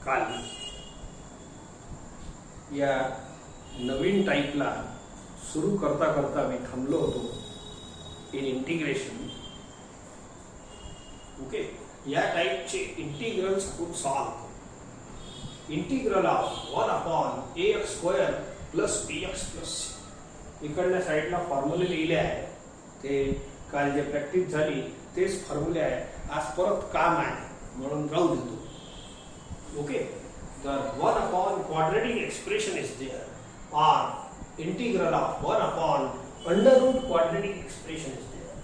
काल या नवीन टाईपला सुरू करता करता मी थांबलो होतो इन इंटिग्रेशन. ओके, या टाईपचे इंटिग्रल्स आपण solve. Integral of 1/ax² plus bx plus इकडल्या साईडला फॉर्म्युले लिहिले आहे. ते काल जे प्रॅक्टिस झाली तेच फॉर्म्युले आहे. आज परत काम आहे म्हणून राहू देतो. ओके, तर 1/quadratic expression is there or integral of 1/√ quadratic expression is there.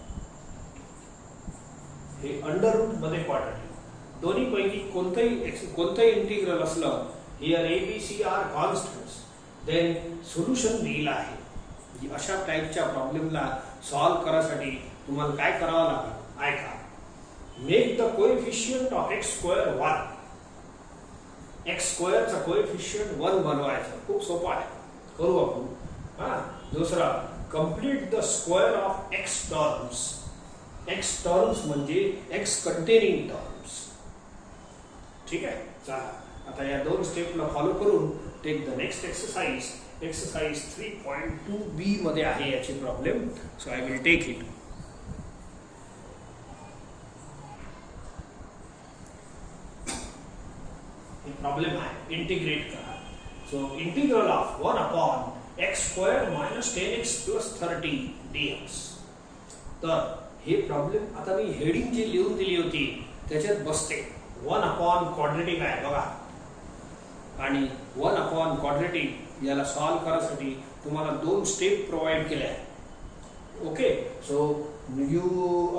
हे अंडर रूट मध्ये क्वाड्रेटिक दोन्ही पैकी कोणतंही इंटिग्रल असलं, here a b c are constants, then solution दिलेलं आहे. अशा टाईपच्या प्रॉब्लेमला सॉल्व करायसाठी तुम्हाला काय करावं लागेल ऐका. Make the coefficient of x² 1. x² चा कोएफिशियंट 1 बनवायचं. खूप सोपं आहे, करू आपण. दुसरा, complete the square of x terms. x terms म्हणजे x कंटेनिंग टर्म्स. ठीक आहे, चला आता या दोन स्टेपला फॉलो करून take the next exercise. Exercise 3.2b मध्ये आहे याची problem. So I will take it. Problem आहे, इंटिग्रेट करा. So integral of 1/x² - 10x + 30 dx. तर हे प्रॉब्लेम आता मी हेडिंग जी लिहून दिली होती त्याच्यात बसते. 1/quadratic आहे बघा, आणि 1/quadratic याला सॉल्व करायसाठी तुम्हाला दोन स्टेप प्रोव्हाइड केल्या आहेत. Okay, so you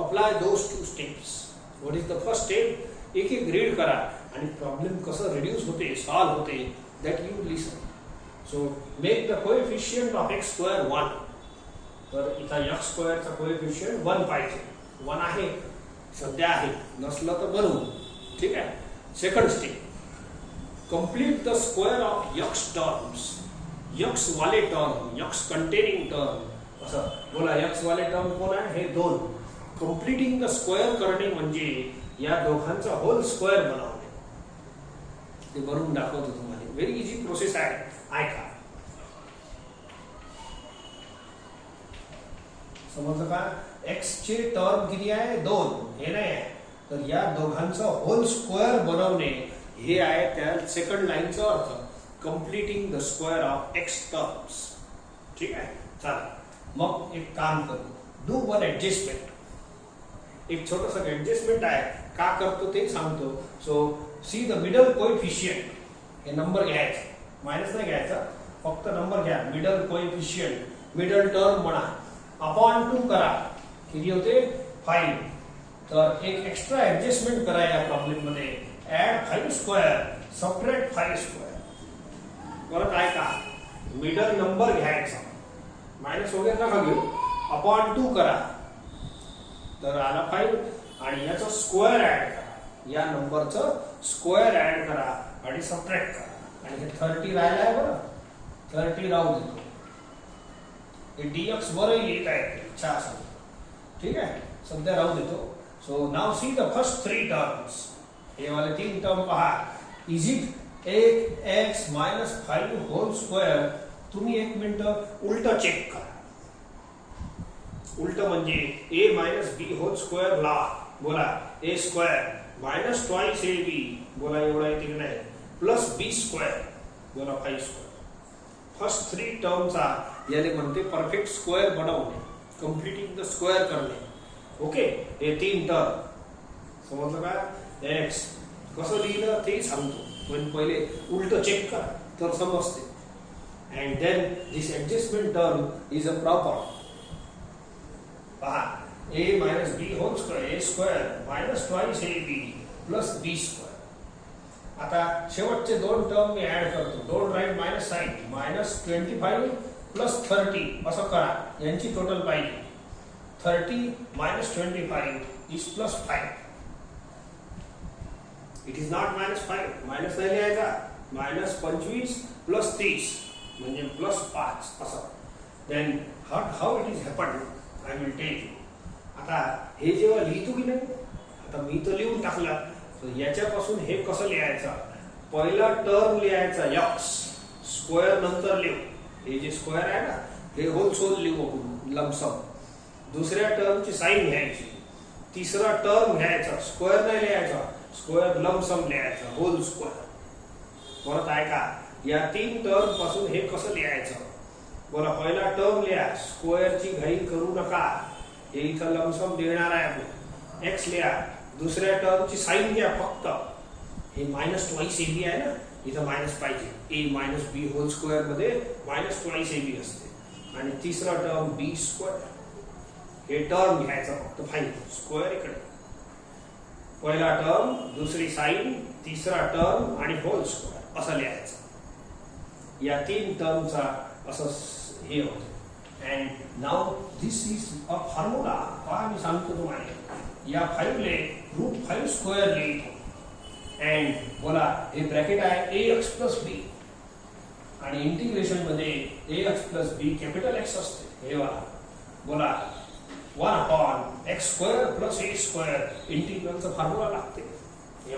apply those 2 steps. What is the first step? एक एक रीड करा आणि प्रॉब्लेम कसं रिड्यूस होते, सॉल्व होते, that you listen. So make the coefficient of x² 1. तर इथं x² चा कोएफिशियंट 1 पाहिजे. 1 आहे सध्या, आहे नसलं तर बनवू. ठीक आहे. Second step, complete the square of x terms. x वाले टर्म, x कंटेनिंग टर्म असं बोला. x वाले टर्म कोण आहे? हे दोन. कंप्लीटिंग द स्क्वेअर करणे म्हणजे या दोघांचा होल स्क्वेअर बनवणे. ते बनवून दाखवतो तुम्हाला. व्हेरी इझी प्रोसेस आहे, ऐका. समजलं का? x चे टर्म किती आहे? 2. हे नाही आहे. तर या दोघांचा होल स्क्वेअर बनवणे हे आहे त्या सेकंड लाईनचा अर्थ. Completing the square of x terms. ठीक आहे, चला मग एक काम करू. Do one adjustment. एक छोटस ऍडजस्टमेंट आहे, का करतो ते सांगतो. So see the middle coefficient. हे नंबर घ्यायचा, मायनस नाही घ्यायचा, फक्त नंबर घ्या. मिडल कोएफिशियंट, मिडल टर्म म्हणा, अपॉन 2 करा. किती होते? 5. तर एक एक्स्ट्रा ऍडजस्टमेंट करा या प्रॉब्लेम मध्ये. Add 5², subtract 5². परत ऐका, मिडल नंबर घ्यायचा, मायनस वगैरे नका घेऊ, अपॉन 2 करा. तर आला 5 आणि याचा स्क्वेअर ऍड करा. या नंबरचं स्क्वेअर ऍड करा आणि सबट्रॅक्ट करा. आणि हे 30 राहिलाय बरं, 30 राहू देतो. हे dx बरं लिहिता येते इच्छा असेल. ठीक आहे, सध्या राहू देतो. So now see the first 3 terms. हे वाले 3 टर्म पहा. Is it 8x - 5 whole square. तुम्ही एक मिनिट उलट चेक करा. उलट म्हणजे a - b होल स्क्वेअर ला बोला a² - 2ab बोला एवढा येते की नाही, प्लस b² बोला 5². फर्स्ट 3 टर्मचा याने म्हणते परफेक्ट स्क्वेअर बनवणे, कंप्लीटिंग द स्क्वेअर करणे. ओके, हे 3 टर्म समजलं का? x कसं लिहिलं ते सांगतो, पण पहिले उलट चेक करा तर समजते. And then this adjustment term is a proper. पहा, a - b whole square, a² - 2ab plus b². आता शेवटचे 2 टर्म मी ऍड करतो. Don't write minus sign. -25 plus 30 असं करा. यांची टोटल पाहिजे. 30 - 25 is plus 5. It is not -5. Minus नाही लिहायचा. -25 प्लस 30 म्हणजे प्लस 5 असं. Then how it is happen I will tail you. आता हे जेव्हा लिहितो की नाही, आता मी तर लिहून टाकलं, तर याच्यापासून हे कसं लिहायचं पहिला टर्म लिहायचा x स्क्वेअर नंतर लिहू. हे जे स्क्वेअर आहे ना हे होल लिहू आपण लमसम. दुसऱ्या टर्मची साइन घ्यायची. तिसरा टर्म घ्यायचा स्क्वेअर नाही लिहायचा स्क्वेअर लमसम लिहायचा होल स्क्वेअर. परत ऐका या 3 टर्म पासून हे कसं लिहायचं. बोला पहिला टर्म लिहा स्क्वेअरची घाई करू नका. हे इथं लमसम लिहिणार आहे आपण. x लिहा. दुसऱ्या टर्मची साइन घ्या फक्त. हे मायनस ट्वाइस AB आहे ना इथं मायनस पाहिजे. a minus b whole square मध्ये मायनस ट्वाइस AB असते. आणि तिसरा टर्म b स्क्वेअर. हे टर्म घ्यायचं फक्त फाईन स्क्वेअर इकडे. पहिला टर्म दुसरी साइन तिसरा टर्म आणि होल स्क्वेअर असं लिहायचं. या 3 टर्मचा असं हे होतं. And now this is a formula. पहा मी सांगतो तुम्हाला. या 5 ले √5 स्क्वेअर लिहितो. अँड बोला हे ब्रॅकेट आहे ax प्लस b आणि इंटिग्रेशन मध्ये ax plus b capital X असते. हे बोला 1/x square plus a square इंटिग्रलचा फॉर्म्युला लागते. हे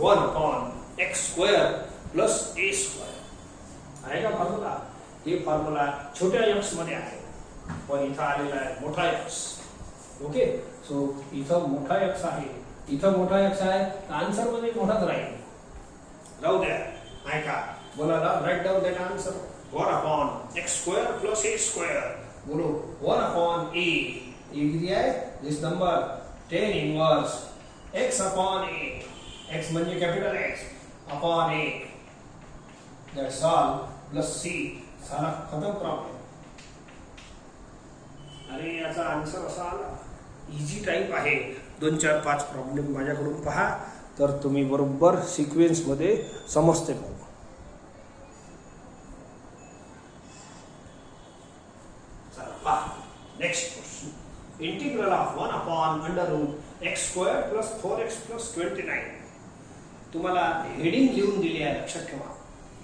1/x square plus a square आहे का फॉर्म्युला. हे फॉर्म्युला छोट्या x मध्ये आहे पण इथं आलेला आहे मोठा x. ओके सो इथं मोठा x आहे इथं मोठा x आहे तर आन्सर मध्ये मोठाच राहील. राहू द्या. ऐका बोला write down that answer. 1/x square plus a square. बोलो 1/a किती आहे this number 10 inverse x/a. x म्हणजे capital X upon a. That's all plus c. साला खतम प्रॉब्लेम. अरे याचा आन्सर असा आला. इझी टाइप आहे. 2 4 5 प्रॉब्लेम माझ्याकडून पहा तर तुम्ही बरोबर सिक्वेन्स मध्ये समजते. Next question. Integral of 1/√x square plus 4x plus 29. तुम्हाला हेडिंग लिहून दिली आहे लक्षात ठेवा.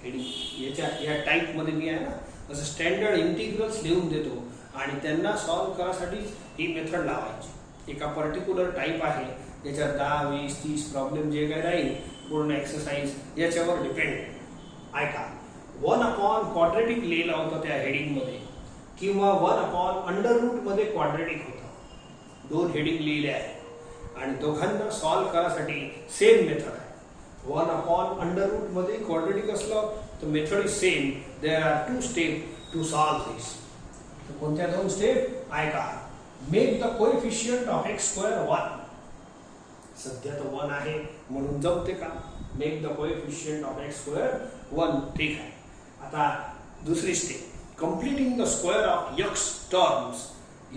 हेडिंग या टाइप मध्ये मी आहे ना असं स्टँडर्ड इंटिग्रल्स लिहून देतो आणि त्यांना सॉल्व करायसाठी ही मेथड लावायची. एका पर्टिक्युलर टाइप आहे त्याच्यात 10 20 30 प्रॉब्लेम जे काही राहील पूर्ण एक्सरसाइज याच्यावर डिपेंड. ऐका 1/ क्वाड्रेटिक लिहिलं होतं त्या हेडिंग मध्ये किंवा 1/√, मध्ये क्वाड्रेटिक होतं. 2 हेडिंग लिहिले आहे आणि दोघांना सॉल्व करायसाठी सेम मेथड आहे. 1/√, मध्ये क्वाड्रेटिक असलं तर method is same. There are 2 step to solve this. कोणत्या 2 स्टेप ऐका. Make the coefficient of x square 1. सध्या तर 1 आहे म्हणून जमते का. Make the coefficient of x square 1. ठीक आहे. आता दुसरी step completing the square of x terms.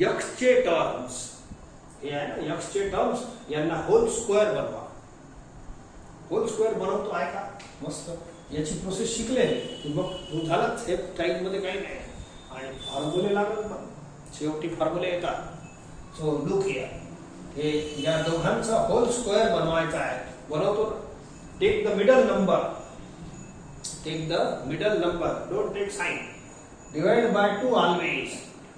x चे टर्म्स हे आहे ना x चे टर्म्स यांना होल स्क्वेअर बनवा. होल स्क्वेअर बनवतो आहे का मस्त. याची प्रोसेस शिकले की मग झालंच. हे टाइम मध्ये काही नाही आणि फॉर्म्युले लागत पण शेवटी फॉर्म्युले येतात. So look here. हे या दोघांचा होल स्क्वेअर बनवायचा आहे. बनवतो. Take the middle number. Take the middle number. Don't take sign. Divide by 2 always.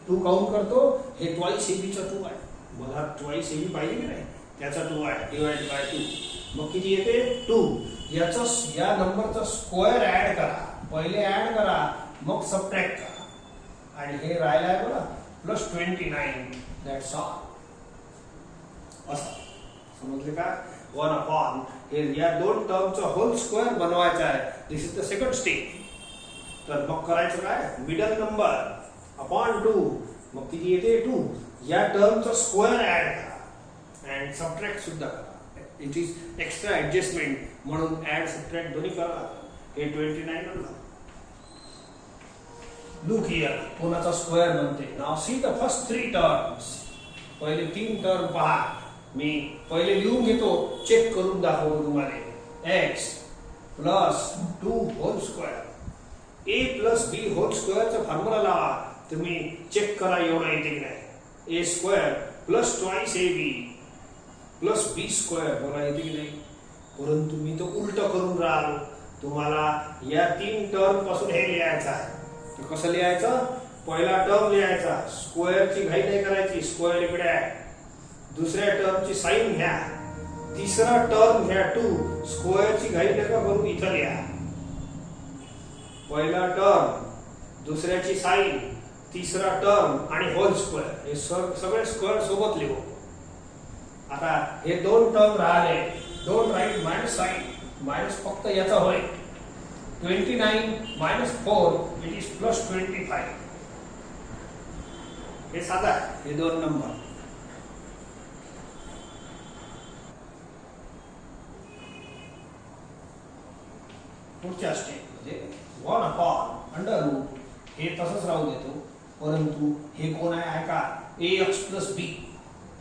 2 count करतो. हे ट्वाइस AB चा 2 आहे. मला ट्वाइस AB पाहिजे की नाही त्याचा 2 आहे. डिवाइड बाय 2 मग किती येते 2. याचा या नंबरचा स्क्वेअर ऍड करा. पहिले ऍड करा मग सबट्रॅक्ट करा आणि हे राहिला आहे बघा प्लस 29. That's all. असं समजले का. 1/ हे या 2 टर्मचा होल स्क्वेअर बनवायचा आहे. This is the second step. तर मग करायचं काय मिडल नंबर अपॉन 2 मग किती येते 2. या टर्मचा स्क्वेअर ऍड करा अँड सबट्रॅक्ट सुद्धा करा. इट इज एक्स्ट्रा ऍडजस्टमेंट म्हणून ऍड सबट्रॅक्ट दोन्ही करा. हे 29 आणलं. Look here. कोणाचा स्क्वेअर बनते. Now see the first 3 terms. पहिले 3 टर्म पहा. मी पहिले लिहून घेतो. चेक करून दाखवतो तुम्हाला. x plus 2 whole square. a plus b whole स्क्वेअरचा फॉर्म्युला लावा. तुम्ही चेक करा एवढा येते की नाही. a square plus twice ab plus b square बघा येते की नाही. परंतु मी तो उलट करून राहिलो. तुम्हाला या 3 टर्म पासून हे लिहायचं आहे. तर कसं लिहायचं. पहिला टर्म लिहायचा. स्क्वेअरची घाई नाही करायची. स्क्वेअर इकडे आहे. दुसऱ्या टर्मची साइन घ्या. तिसरा टर्म ह्या 2 स्क्वेअरची घाई नका करू, इथं लिहा. पहिला टर्म, दुसऱ्याची साइन, तिसरा टर्म आणि होल स्क्वेअर, हे सगळे स्क्वेअर सोबत लिहू. आता हे दोन टर्म राहिले, don't write minus sign, minus फक्त याचा होईल. 29 minus 4 it is plus 25. हे साधा आहे, हे दोन नंबर. पुढच्या स्टेप मध्ये 1 upon अंडर रूट हे तसंच राहू देतो, परंतु हे कोण आहे का, ax plus b,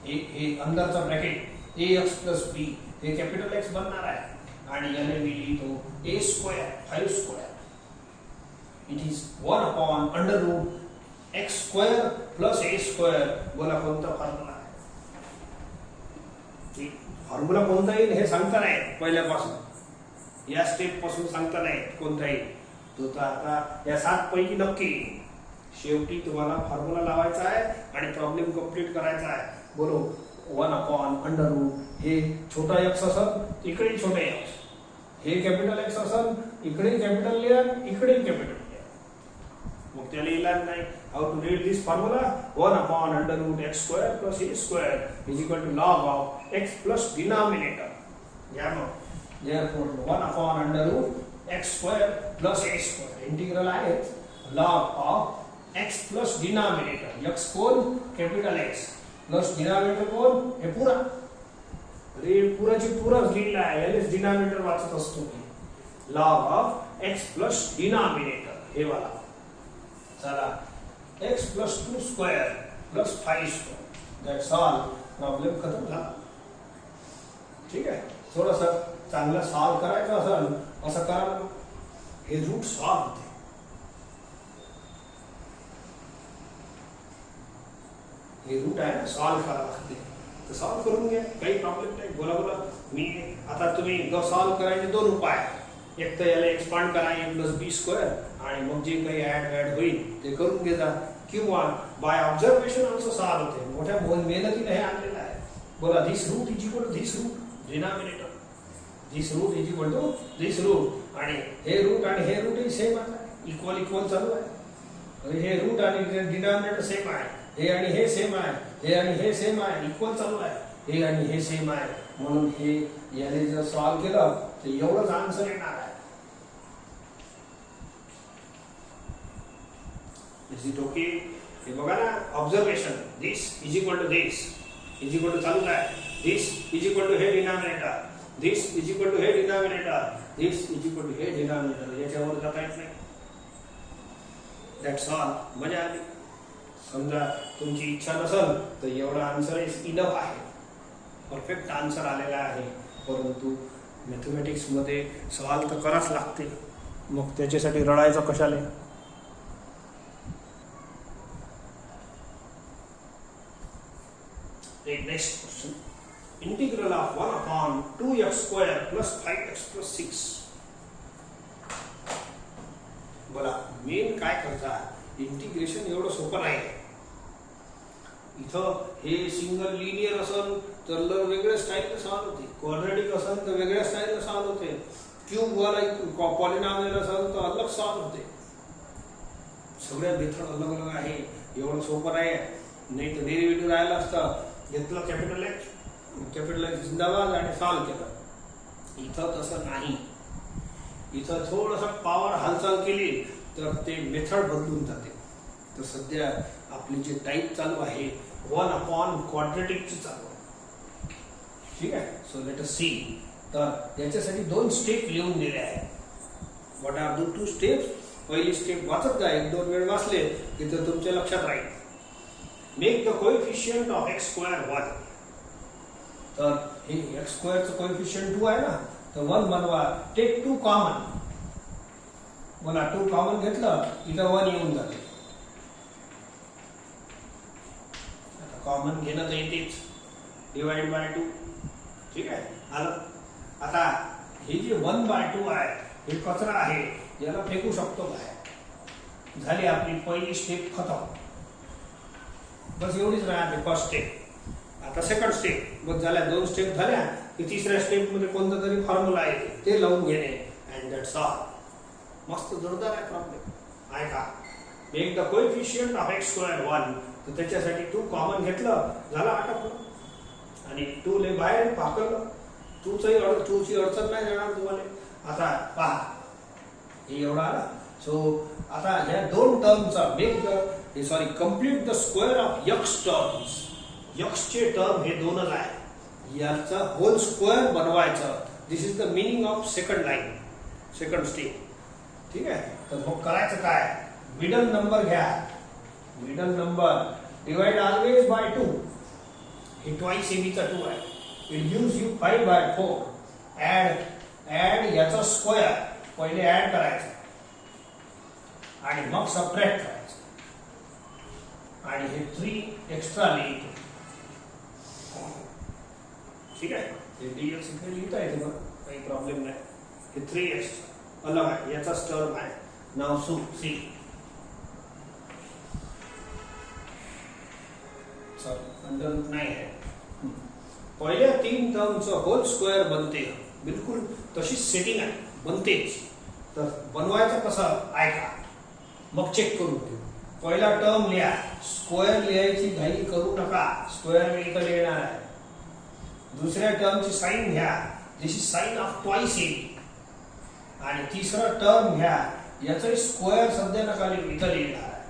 हे अंदरचा ब्रॅकेट ax plus b हे कॅपिटल x बनणार आहे आणि याने मी लिहितो a square 5 square. It is 1 upon under root x square plus a square. बोला कोणता फॉर्म्युला आहे? फॉर्म्युला कोणता येईल हे सांगता नाही पहिल्यापासून, या स्टेप पासून सांगता नाही कोणता येईल तो. तर आता या 7 पैकी नक्की शेवटी तुम्हाला फॉर्म्युला लावायचा आहे आणि प्रॉब्लेम कंप्लीट करायचा आहे. बोलो 1 अपॉन अंडर रूट हे छोटा x असेल इकडे छोटा x, हे कॅपिटल x असेल इकडे कॅपिटल लिहा, इकडे कॅपिटल लिहा. मग त्याला इलाज नाही. How to read this formula? 1 upon under root x square plus a square is equal to log of x plus denominator. या मग therefore 1 upon under root x square plus a square integral आहे log of x plus denominator. x कोण? Capital x plus denominator कोण? हे पुरा. अरे पुराची पुराच लिहिला आहे, यालेच डिनॉमिनेटर वाचत असतो मी. log of x plus denominator हे वाला. चला x plus 2 square plus 5 square. That's all. Problem खतम झाला. ठीक आहे, थोडासा चांगला सॉल्व करायचा असेल असं करा. हे रूट सॉल्व होते. हे रूट आहे ना, सॉल्व करावं लागते. तर सॉल्व करून घ्या, काही प्रॉब्लेम नाही. बोला बोला. मी आता तुम्ही सॉल्व करायचे दोन उपाय. एक तर याला एक्सपांड करा a प्लस बी स्क्वेअर आणि मग जे काही ऍड होईल ते करून घेता, किंवा बाय ऑब्झर्वेशन ऑल्सो सॉल्व होते. मोठ्या मेहनतीने हे आणलेलं आहे. बोला this root is equal to this root denominator, this root is equal to this root, आणि हे रूट ही सेम आहे, इक्वल इक्वल चालू आहे. आणि हे रूट आणि डिनॉमिनेटर सेम आहे, हे आणि हे सेम आहे, हे आणि हे सेम आहे, इक्वल चालू आहे, हे आणि हे सेम आहे. म्हणून हे याने जर सॉल्व केलं तर एवढंच आन्सर येणार आहे. Is it okay? हे बघा ना, observation this is equal to this is equal to चालू आहे, दिस इज इक्वल टू हे denominator, this is equal to हे denominator, this is equal to हे डिनॉमिनेटर. याच्यावर जाता येत नाही. That's all. मजा आली. समजा तुमची इच्छा नसेल तर एवढा आन्सर इज इनफ आहे, परफेक्ट आन्सर आलेला आहे. परंतु मॅथमॅटिक्स मध्ये सवाल तर कराच लागते, मग त्याच्यासाठी रडायचं कशाला? Next question. Integral of 1 upon 2x square plus 5x plus 6. बोला मेन काय करता? इंटिग्रेशन एवढं सोपं नाही. इथं हे सिंगल लिनियर असेल तर वेगळ्या स्टाईलने सॉल्व होते, क्वाड्रॅटिक असेल तर वेगळ्या स्टाईलने सॉल्व होते, क्यूब वाला पॉलिनॉमियल असेल तर अलग सॉल्व होते. सगळ्या मेथड अलग अलग आहे. एवढं सोपं नाही. नाही तर डेरिव्हेटिव्ह राहिला असतं, घेतलं कॅपिटल एक्स जिंदाबाद आणि सॉल्व केलं. इथं तसं नाही. इथं थोडंसं पॉवर हालचाल केली तर ते मेथड बदलून जाते. तर सध्या आपली जे टाईप चालू आहे 1 अपॉन क्वाड्रॅटिकची चालू आहे. ठीक आहे. So let us see. तर त्याच्यासाठी 2 स्टेप लिहून दिले आहेत. What are the 2 steps? पहिली स्टेप वाचत जा, 1-2 वेळ वाचले की तर तुमच्या लक्षात राहील. Make the coefficient of x square 1. तर हे x स्क्वेअरचं कोएफिशिएंट 2 आहे ना, तर 1 बनवा. Take 2 common. बोला 2 कॉमन घेतलं इथं 1 येऊन जाते. कॉमन घेणं तर येतेच. Divide by 2. ठीक आहे, आलं. आता हे जे 1/2 आहे हे कचरा आहे, याला फेकू शकतो बाहेर. झाली आपली पहिली स्टेप खतम. बस एवढीच राहते फर्स्ट स्टेप. आता सेकंड स्टेप बघ झाल्या, 2 स्टेप झाल्या की तिसऱ्या स्टेप मध्ये कोणता तरी फॉर्म्युला आहे ते लावून घेणे अँड दॅट्स ऑल. मस्त जोरदार आहे प्रॉब्लेम आहे का. Make the coefficient of x square 1, तर त्याच्यासाठी 2 कॉमन घेतलं झालं आटपलं आणि 2 ले बाहेर पाकलं. 2 ची अडचण नाही जाणार तुम्हाला. आता पहा हे एवढा आला. सो आता ह्या 2 टर्मचा make the complete the square of x terms. x चे टर्म हे 2च आहे, याचा होल स्क्वेअर बनवायचं. This is the meaning of second line, second step. ठीक आहे. तर मग करायचं काय, मिडल नंबर घ्या. Middle number divide always by 2. हे ट्वाइस एबीचा 2 आहे. It gives you 5/4. ऍड याचा स्क्वेअर पहिले ऍड करायचं आणि मग सबट्रॅक्ट करायचं आणि हे 3 एक्स्ट्रा लिहितो. ठीक आहे. हे dx इकडे लिहिता येते बघ, काही प्रॉब्लेम नाही. हे 3 एक्स्ट्रा अलग आहे, याचाच टर्म आहे. नाव सी सॉरी अंडर रूट नाही आहे. पहिल्या 3 टर्मचं होल स्क्वेअर बनते, बिलकुल तशीच सेटिंग आहे, बनतेच. तर बनवायचं कसं ऐका, मग चेक करून घेऊ. पहिला टर्म लिहा, स्क्वेअर लिहायची घाई करू नका, स्क्वेअर मी इथं लिहिणार आहे. दुसऱ्या टर्मची साइन घ्या, this is sign of twice AB. आणि तिसरा टर्म घ्या, याचा स्क्वेअर सध्या नका लिहू, इथं लिहिणार आहे.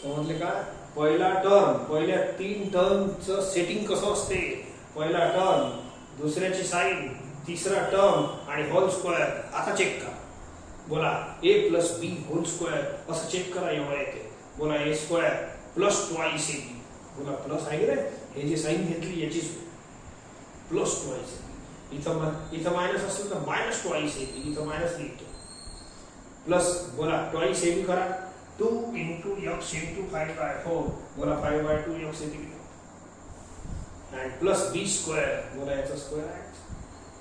समजले का. पहिला टर्म, पहिल्या 3 टर्मचं सेटिंग कसं असते, पहिला टर्म, दुसऱ्याची साइन, तिसरा टर्म आणि होल स्क्वेअर. आता चेक करा, बोला a + b होल स्क्वेअर असं चेक करा. एवढं येते, बोला a square plus twice ab. बोला प्लस आहे रे, हे जी साइन घेतली याची प्लस ट्वाइस ab. इथं मायनस असेल तर मायनस ट्वाइस ab, इथं मायनस लिहितो. प्लस बोला ट्वाइस ab करा, 2 × x × 5/4. बोला 5/2 x येते आणि प्लस b स्क्वेअर, बोला याचा स्क्वेअर आहे.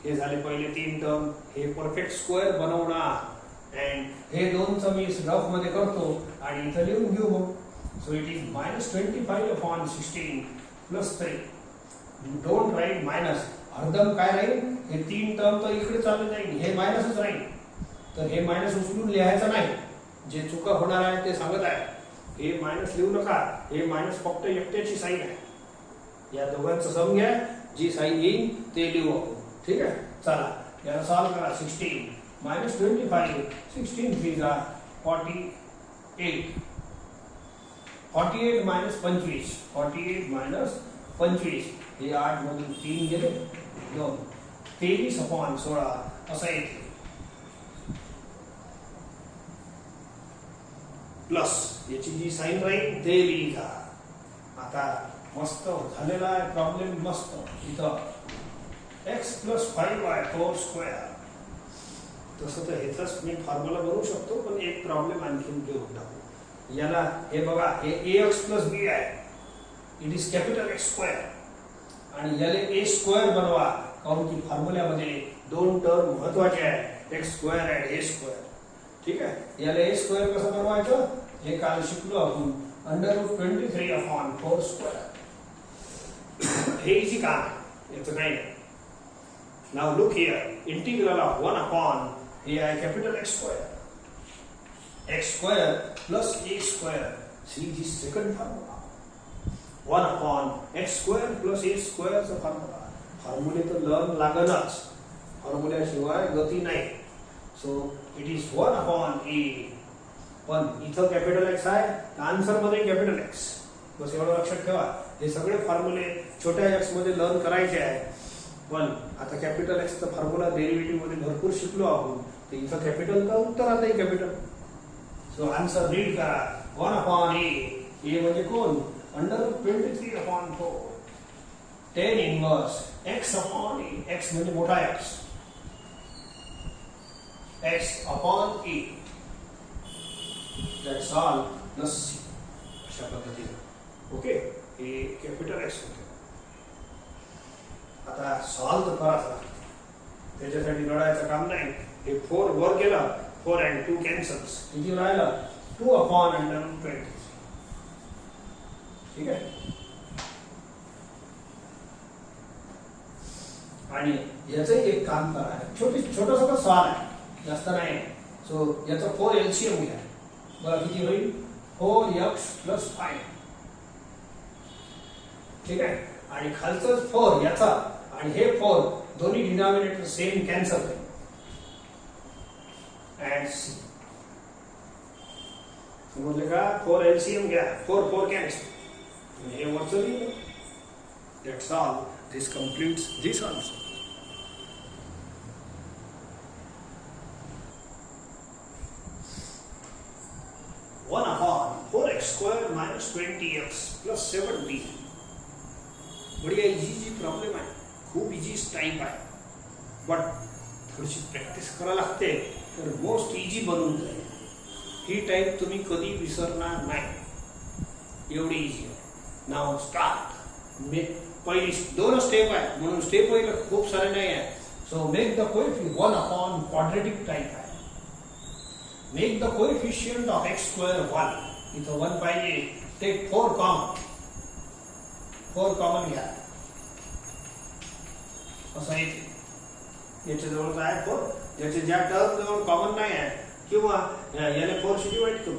हे झाले पहिले 3 टर्म. हे परफेक्ट स्क्वेअर बनवणार अँड हे 2चं मी रफ मध्ये करतो आणि इथं लिहून घेऊ मग. So it is -25/16 + 3. Don't write minus. हरदम काय राहील, हे 3 टर्म तर इकडे चालू जाईल, हे मायनसच राहील. तर हे मायनस उचलून लिहायचं नाही, जे चुका होणार आहे ते सांगत आहे. हे मायनस लिहू नका, हे मायनस फक्त एकट्याची साइन आहे. या दोघांचं सम घ्या, जी साइन येईल ते लिहू आपण. ठीक आहे. चला याला सॉल्व करा. 16 - 25, 16 3 जा 48. 48 - 25, 48 - 25. हे 8 मधून 3 गेले 2, 23/16 असं येते. प्लस याची जी साइन राहील ते लिहा. आता मस्त झालेला आहे प्रॉब्लेम, मस्त. इथं x + 5/4 स्क्वेअर. तसं तर ह्याचाच मी फॉर्म्युला बनवू शकतो, पण एक प्रॉब्लेम आणखी घेऊन टाकू. याला हे बघा, हे ax + b आहे, it is capital X square. आणि याला a स्क्वेअर बनवा, कारण की फॉर्म्युल्यामध्ये 2 टर्म महत्वाचे आहे, x स्क्वेअर आणि a स्क्वेअर. ठीक आहे. याला a स्क्वेअर कसं बनवायचं हे काल शिकलो आपण. √23/4 स्क्वेअर. हे इझी काम आहे, याचं काही नाही. Now look here, integral of 1 हे आहे capital X square. x square plus a square. See जी second formula, 1/x square plus a स्क्वेअरचा फॉर्म्युला. फॉर्म्युले तर लर्न लागणच, फॉर्म्युल्याशिवाय गती नाही. So it is 1/a. पण इथं कॅपिटल X आहे, आन्सर मध्ये कॅपिटल X. बस एवढं लक्षात ठेवा. हे सगळे फॉर्म्युले छोट्या x मध्ये लर्न करायचे आहे. पण आता कॅपिटल X चा फॉर्म्युला डेरिव्हेटिव्ह मध्ये भरपूर शिकलो आपण. तर इथं कॅपिटल का उत्तरातही कॅपिटल. सो आन्सर रीड करा. 1/a. a म्हणजे कोण, √23/4. tan inverse x/a. x म्हणजे मोठा x, x/a. That's all. Plus c. अशा पद्धतीने. ओके. हे कॅपिटल X होते. आता सॉल्व तर करा, त्याच्यासाठी रडायचं काम नाही. हे 4 वर गेला, 4 and 2 कॅन्सल्स. किती राहिला, 2/√23. ठीक आहे. आणि याचं एक काम करा, छोटासा सवाल आहे, जास्त नाही. सो याचं 4 LCM घ्या. बरं किती होईल? 4x + 5. ठीक आहे. आणि खालचं 4 याचा आणि हे 4 दोन्ही डिनॉमिनेटर सेम कॅन्सल करेल. अँड सी समजले का? 4 LCM घ्या, 4 कॅन्सल. हे वरचं लिहिलं. That's all. This completes this also. One upon 4x square minus 20x plus 7b. बढ़िया इजी प्रॉब्लेम आहे, खूप इजी टाइप आहे, बट थोडीशी प्रॅक्टिस करायला लागते तर मोस्ट इजी बनून जाईल. ही टाइप तुम्ही कधी विसरणार नाही, एवढी इजी आहे. नाव स्टार्ट. पहिली 2 स्टेप आहे म्हणून स्टेप पहिलं खूप सारे नाही आहे. So make the coefficient 1 upon quadratic type आहे. Make the coefficient of x square 1. इथं 1 पाहिजे. Take 4 common. 4 कॉमन घ्या. असं येते. याच्या जवळच आहे 4. ज्याचे ज्या टर्म जवळ कॉमन नाही आहे किंवा याने 4 शी डिवाइड करू.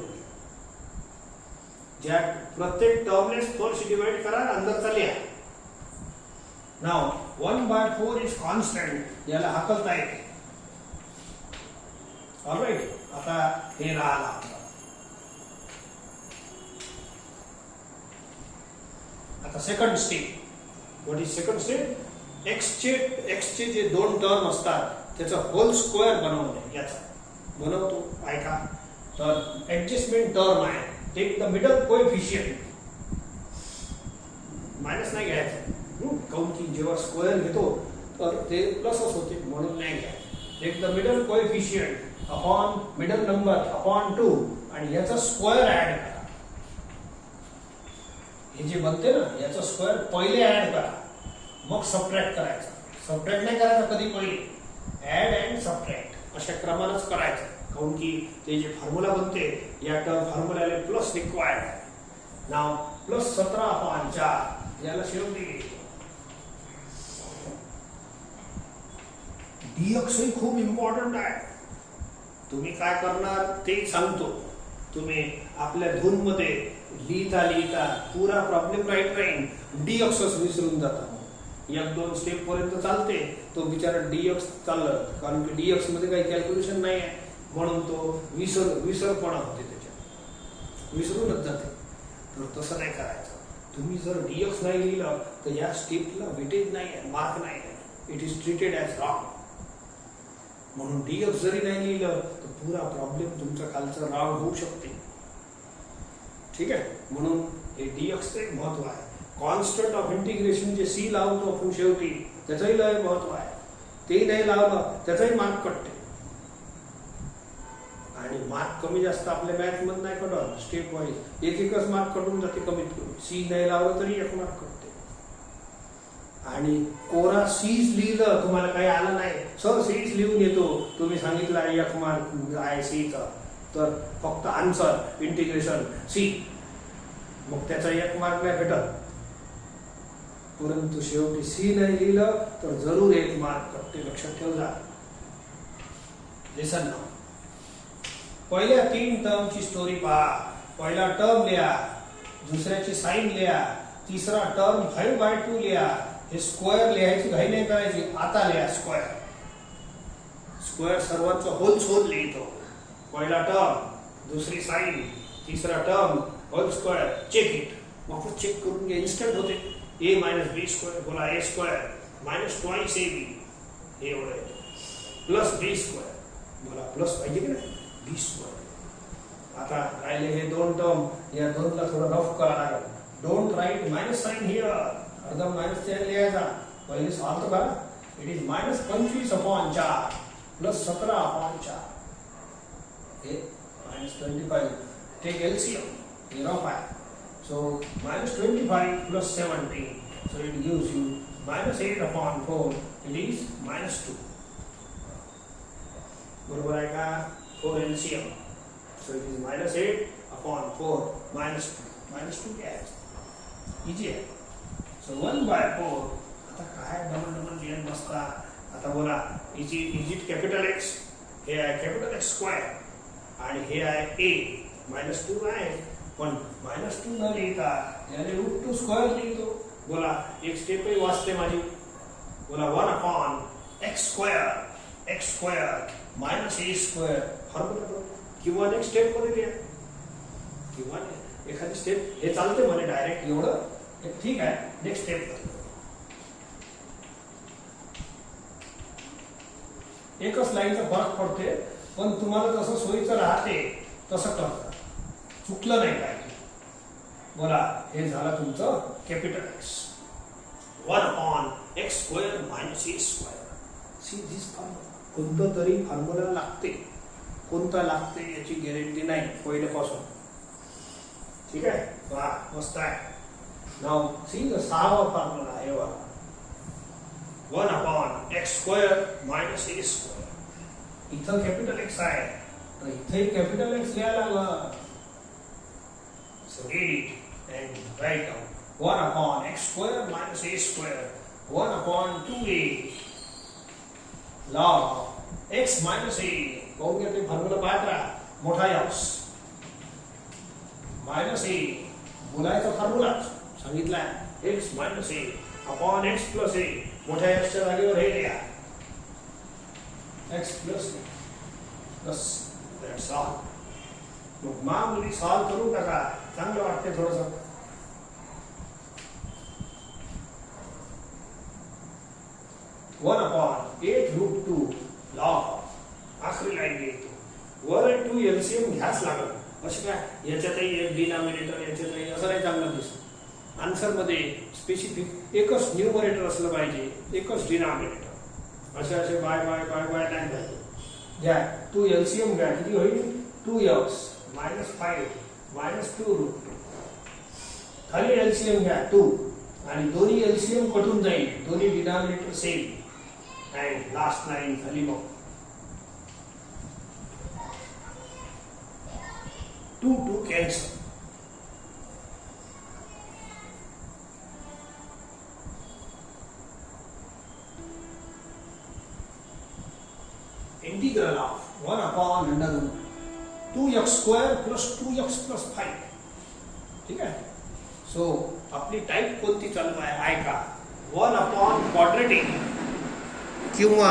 ज्या प्रत्येक टर्मने 4 शी डिवाइड करा, अंदरचा लिहा. Now 1/4 is constant. याला हाकलता येते. ऑलराइट. आता हे राहिला आपला. आता second step. What is second step? x चे जे 2 टर्म असतात त्याचा होल स्क्वेअर बनवणे. याचा बनवतो. ऐका. तर ऍडजस्टमेंट टर्म आहे. Take the middle coefficient. Minus नाही घ्यायचं, काऊन की जेव्हा स्क्वेअर घेतो तर ते प्लसच होते, म्हणून नाही घ्या. Take the middle coefficient upon middle number upon 2 आणि याचा स्क्वेअर ऍड करा. हे जे बनते ना याचा स्क्वेअर पहिले ऍड करा, मग सबट्रॅक्ट करायचा. सबट्रॅक्ट नाही करायचा कधी, पहिले ऍड अँड सबट्रॅक्ट अशा क्रमानंच करायचं. काऊन की ते जे फॉर्म्युला बनते या टर्म फॉर्म्युलाला प्लस रिक्वायर्ड आहे. नाव प्लस 17/4 याला शेवटी घेतो. dx ही खूप इम्पॉर्टंट आहे. तुम्ही काय करणार ते सांगतो. तुम्ही आपल्या धून मध्ये लिहिता पुरा प्रॉब्लेम राईट राहील. dx विसरून जाता. 1-2 स्टेप पर्यंत चालते, तो बिचारा dx चाललं, कारण की dx मध्ये काही कॅल्क्युलेशन नाही आहे म्हणून तो विसरपणा होते, त्याच्यात विसरूनच जाते. तर तसं नाही करायचं. तुम्ही जर dx नाही लिहिलं तर या स्टेपला वेटेज नाही आहे, मार्क नाही आहे. It is treated as wrong. म्हणून dx जरी नाही लिहिलं तर पुरा प्रॉब्लेम तुमचा खालचा रॉंग होऊ शकते. ठीक आहे. म्हणून हे dx एक महत्व आहे. कॉन्स्टंट ऑफ इंटिग्रेशन जे c लावतो आपण शेवटी त्याचंही लय महत्व आहे. ते नाही लावलं त्याचाही मार्क कटते. आणि मार्क कमी जास्त आपल्या मॅथ मध्ये नाही कटत. स्टेप वाईज एकच मार्क कटून जाते कमीत कमी. सी नाही लावलं तरी 1 मार्क कटते. आणि कोरा सीज लिहिलं, तुम्हाला काही आलं नाही, सर सीज लिहून येतो, तुम्ही सांगितलं 1 मार्क आहे सीचा, तर फक्त आन्सर इंटिग्रेशन सी, मग त्याचा 1 मार्क नाही भेटत. परंतु शेवटी सी नाही लिहिलं तर जरूर 1 मार्क कटते. लक्षात ठेवा. लिसन नाव. पहिल्या 3 टर्मची स्टोरी पहा. पहिला टर्म लिहा, दुसऱ्याची साइन लिहा, तिसरा टर्म 5/2 लिहा. हे स्क्वेअर लिहायची घाई नाही करायची. आता लिहा स्क्वेअर. स्क्वेअर सर्वांचा होल लिहितो. पहिला टर्म, दुसरी साइन, तिसरा term, whole square. Check it. वापस चेक करून घ्या, इन्स्टंट होते. a - b स्क्वेअर बोला a स्क्वेअर मायनस 2ab हे एवढं प्लस b स्क्वेअर बोला प्लस पाहिजे की नाही b स्क्वेअर. आता राहिले हे 2 टर्म, या 2 ला थोडं रफ करा लागेल. Don't write minus sign here. अर्धा मायनस साइन लिहायचा. पहिले सॉल्व करा. इट इज -25/4 प्लस 17/4 हे -25. Take LCM. हे रफ आहे. So -25 plus 17, so it gives you -8/4. It is -2. बरोबर आहे का? 4 LCM. So it is -8/4 -2. -2 क्या है? इजी है. So 1/4 आता काय डबल डबल लिहित बसता. आता बोला इज इट कॅपिटल एक्स, हे आहे कॅपिटल एक्स स्क्वेअर आणि हे आहे ए -2 आहे. पण -2 न लिहिता याने √2 स्क्वेअर लिहितो. बोला एक स्टेपही वाचते माझी. बोला 1 x स्क्वेअर मायनस ए स्क्वेअर फॉर्म्युला किंवा नेक्स्ट स्टेप मध्ये लिहा किंवा एखादी स्टेप हे चालते म्हणे डायरेक्ट एवढं ठीक आहे. नेक्स्ट स्टेप एकच लाईनचा फरक पडते पण तुम्हाला जसं सोयीचं राहते तसं करता. चुकलं नाही पाहिजे. बोला हे झालं तुमचं capital x 1 x square minus A square. See this formula कोणतं तरी फॉर्म्युला लागते. कोणता लागते याची गॅरंटी नाही पहिल्यापासून. ठीक आहे वा मस्त आहे. नाव सी द 6वा फॉर्म्युला आहे वा 1 x स्क्वेअर मायनस ए स्क्वेअर. इथं कॅपिटल एक्स आहे तर इथे कॅपिटल एक्स लिहायला लागला. So read it and write down 1 x square minus a square 1/2a log x minus a. बघू घ्या ते फॉर्म्युला पाहत राहा. मोठा x मायनस a बोलायचा formula सांगितलाय x minus a upon x plus a. मोठ्या x च्या जागेवर हे लिहा x plus a bus that's all. मग मामूली सॉल्व करू टाका. चांगलं वाटते थोडंसं. (1/8√2 log आखरी लाईन येतो. 1 आणि 2 एलसीएम घ्याच लागत. असं काय याच्यातही एक डिनॉमिनेटर याच्यातही असं नाही चांगलं दिसत. आन्सर मध्ये स्पेसिफिक एकच न्यूमरेटर असलं पाहिजे एकच डिनॉमिनेटर. असे बाय बाय बाय बाय नाही पाहिजे. घ्या 2 एलसीएम घ्या किती होईल 2x -5 -2√2. खाली एलसीएम घ्या 2 आणि दोन्ही एलसीएम कटून जाईल. दोन्ही डिनॉमिनेटर सेम आणि लास्ट लाईन खाली मग 2 cancel. Integral of 1/√2x square plus 2x plus 5. ठीक आहे. सो आपली टाईप कोणती चालू आहे ऐका. 1/क्वाड्रेटिक किंवा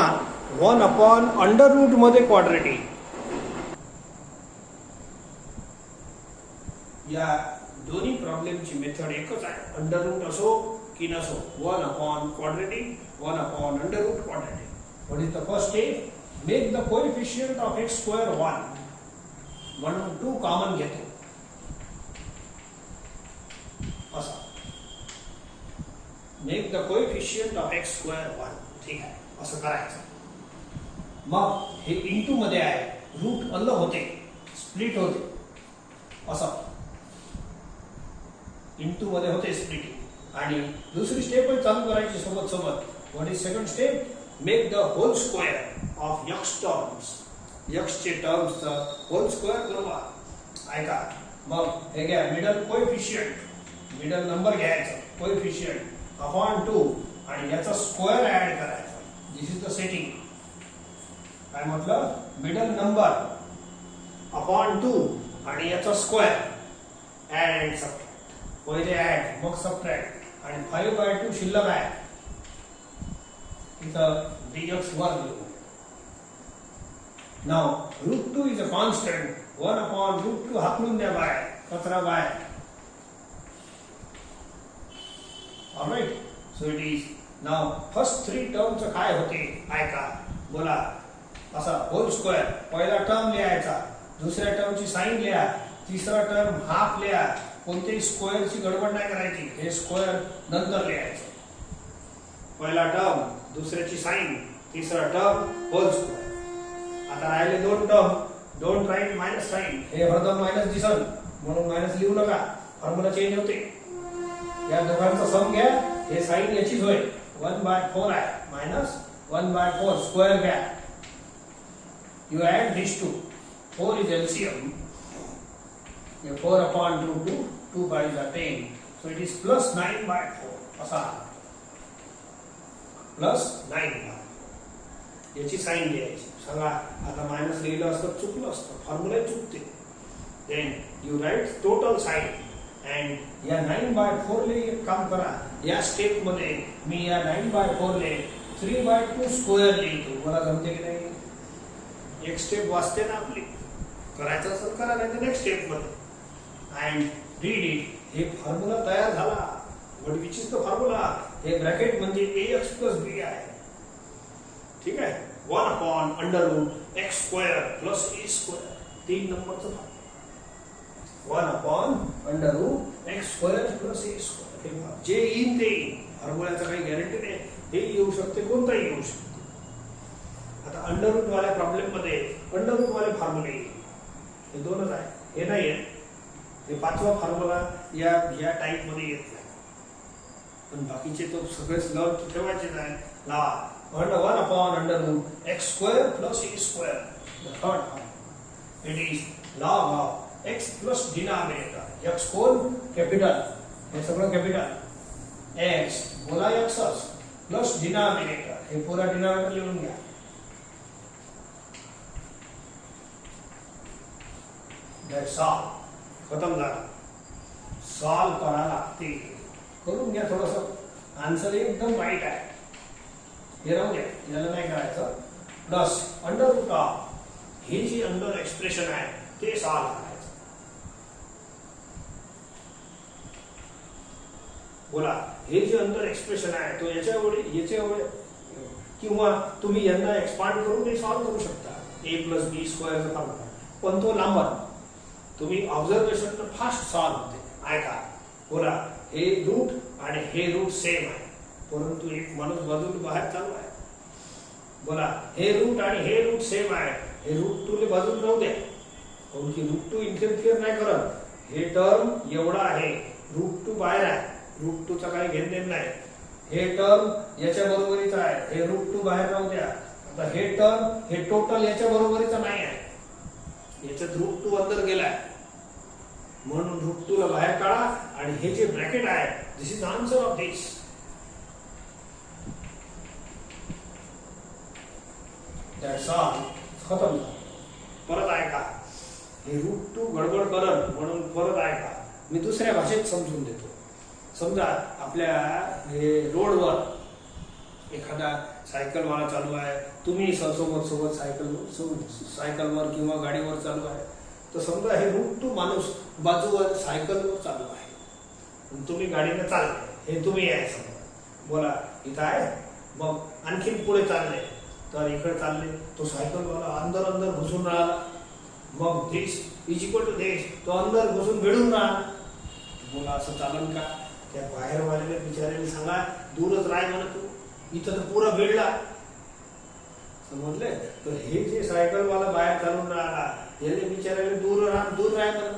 1/√, मध्ये क्वाड्रेटिक. या दोन्ही प्रॉब्लेमची मेथड एकच आहे. अंडररूट असो की नसो 1/क्वाड्रेटिक 1/√, quadratic. What is the first step. Make the coefficient of x square 1 म्हणून 2 कॉमन घेतो. असं make the coefficient of x square 1. ठीक आहे असं करायचं. मग हे इंटू मध्ये आहे. रूट अलग होते स्प्लिट होते. असं इंटू मध्ये होते स्प्लिटिंग. आणि दुसरी स्टेप पण चालू करायची सोबत सोबत. What is second step. Make the whole square of x terms. x चे टर्म्स होल स्क्वेअर बनवा. ऐका मग हे घ्या मिडल कोएफिशिएंट. मिडल नंबर घ्यायचा कोएफिशिएंट अपॉन 2 आणि याचा स्क्वेअर ऍड करायचा. This is the setting. काय म्हटलं मिडल नंबर अपॉन 2 आणि याचा स्क्वेअर ऍड सबट्रॅक्ट. पहिले ऍड मग सबट्रॅक्ट आणि 5/2 शिल्लक आहे. इथं dx वर लिहू. Now √2 is a constant. 1/√2 हाकलून द्या बाय कचरा bye. Alright. So it is now first 3 टर्मचं काय होते ऐका. बोला असा होल स्क्वेअर. पहिला टर्म लिहायचा. दुसऱ्या टर्मची साइन लिहा. तिसरा टर्म हाफ लिहा. कोणत्याही स्क्वेअरची गडबड नाही करायची. हे स्क्वेअर नंतर लिहायचं. पहिला टर्म दुसऱ्याची साइन तिसरा टर्म होल स्क्वेअर. आता राहिले 2 term. Don't write minus sign. हे हरदम मायनस दिसल म्हणून मायनस लिहू नका. फॉर्म्युला चेंज होते. या दोघांचा सम घ्या. हे साइन याचीच होय 1/4 आहे मायनस 1/4 स्क्वेअर घ्या. You add this 2. 4 is LCM. 4/√2 2 5 10. So it is plus 9/4. असा प्लस 9 याची साइन लिहायची. सांगा आता मायनस लिहिलं असतं चुकलं असतं, फॉर्म्युला चुकते. Then you write total sign and या 9/4 ले एक काम करा, या स्टेप मध्ये मी या 9/4 ले 3/2 स्क्वेअर लिहितो. मला जमते की नाही? एक स्टेप वाचते ना आपली. करायचं असेल करा, नाही तर नेक्स्ट स्टेप मध्ये अँड रीड इट. हे फॉर्म्युला तयार झाला. What which is the formula? हे ब्रॅकेट म्हणजे ax + b आहे. ठीक आहे. 1/√x² + a². 3 नंबरचं फॉर्म्युला 1/√x² + a². जे येईल ते येईल. फॉर्म्युल्याचं काही गॅरंटी नाही. हे येऊ शकते, कोणताही येऊ शकते. आता अंडररूट वाल्या प्रॉब्लेम मध्ये अंडररूट वाले फॉर्म्युले हे दोनच आहे. हे नाही आहे. हे 5वा फॉर्म्युला या टाइप मध्ये येत नाही. पण बाकीचे तो सगळेच लर्न ठेवायचे आहे. लावा 1/√x² + a². The third one. It is log of x plus denominator. x कोण? कॅपिटल. हे सगळं कॅपिटल. x बोला x प्लस डिनॉमिनेटर. हे पूरा डिनॉमिनेटर लिहून घ्या. That's all. खतम झाला. सॉल्व करा लागते. करून घ्या थोडस. आन्सर एकदम राईट आहे. हे राहू द्या, याला नाही करायचं. प्लस अंडररूट ऑफ हे जे अंडर एक्सप्रेशन आहे ते सॉल्व करायचं. बोला हे जे अंडर एक्सप्रेशन आहे तो याच्या एवढे किंवा तुम्ही यांना एक्सपांड करून ते सॉल्व करू शकता. a + b² formula. पण तो लांबा. तुम्ही ऑब्झर्वेशन फास्ट सॉल्व होते. ऐका. बोला हे रूट आणि हे रूट सेम आहे, परंतु एक माणूस बाजूला बाहेर चालू आहे. बोला हे रूट आणि हे रूट सेम आहे. हे रूट 2 ले बाजूला राहू द्या, कारण की रूट 2 इंटरफिअर नाही करत. हे टर्म एवढा आहे, रूट 2 बाहेर आहे. रूट 2 चा काही घेण देण नाही. हे टर्म याच्या बरोबरीचा आहे. हे रूट 2 बाहेर राहू द्या. आता हे टर्म हे टोटल याच्या बरोबरीचा नाही आहे. याच्यात रूट 2 अंदर गेलाय, म्हणून रूट 2 ला बाहेर काढा. आणि हे जे ब्रॅकेट आहे, this is answer of this. That's all. खतम. परत ऐका. हे रूट 2 गडबड करत, म्हणून परत ऐका. मी दुसऱ्या भाषेत समजून देतो. समजा आपल्या हे रोडवर एखादा सायकलवाला चालू आहे, तुम्ही सोबत सायकलवर किंवा गाडीवर चालू आहे. तर समजा हे रूट 2 माणूस बाजूवर सायकलवर चालू आहे, तुम्ही गाडीने चालले. हे तुम्ही आहे समजा. बोला इथं आहे. मग आणखीन पुढे चालले, तर इकडे चालले. तो सायकलवाला अंदर घुसून राहिला. मग दिस इज इक्वल टू दिस. तो अंदर घुसून भिडून राहिला. बोला असं चालन का? त्या बाहेर वाल्याने बिचाऱ्याने सांगा दूरच राह म्हणा. तू इथं तर पुरा भिडला. समजले? तर हे जे सायकलवाला बाहेर चालून राहिला, याने बिचाऱ्याने दूर राह म्हणा.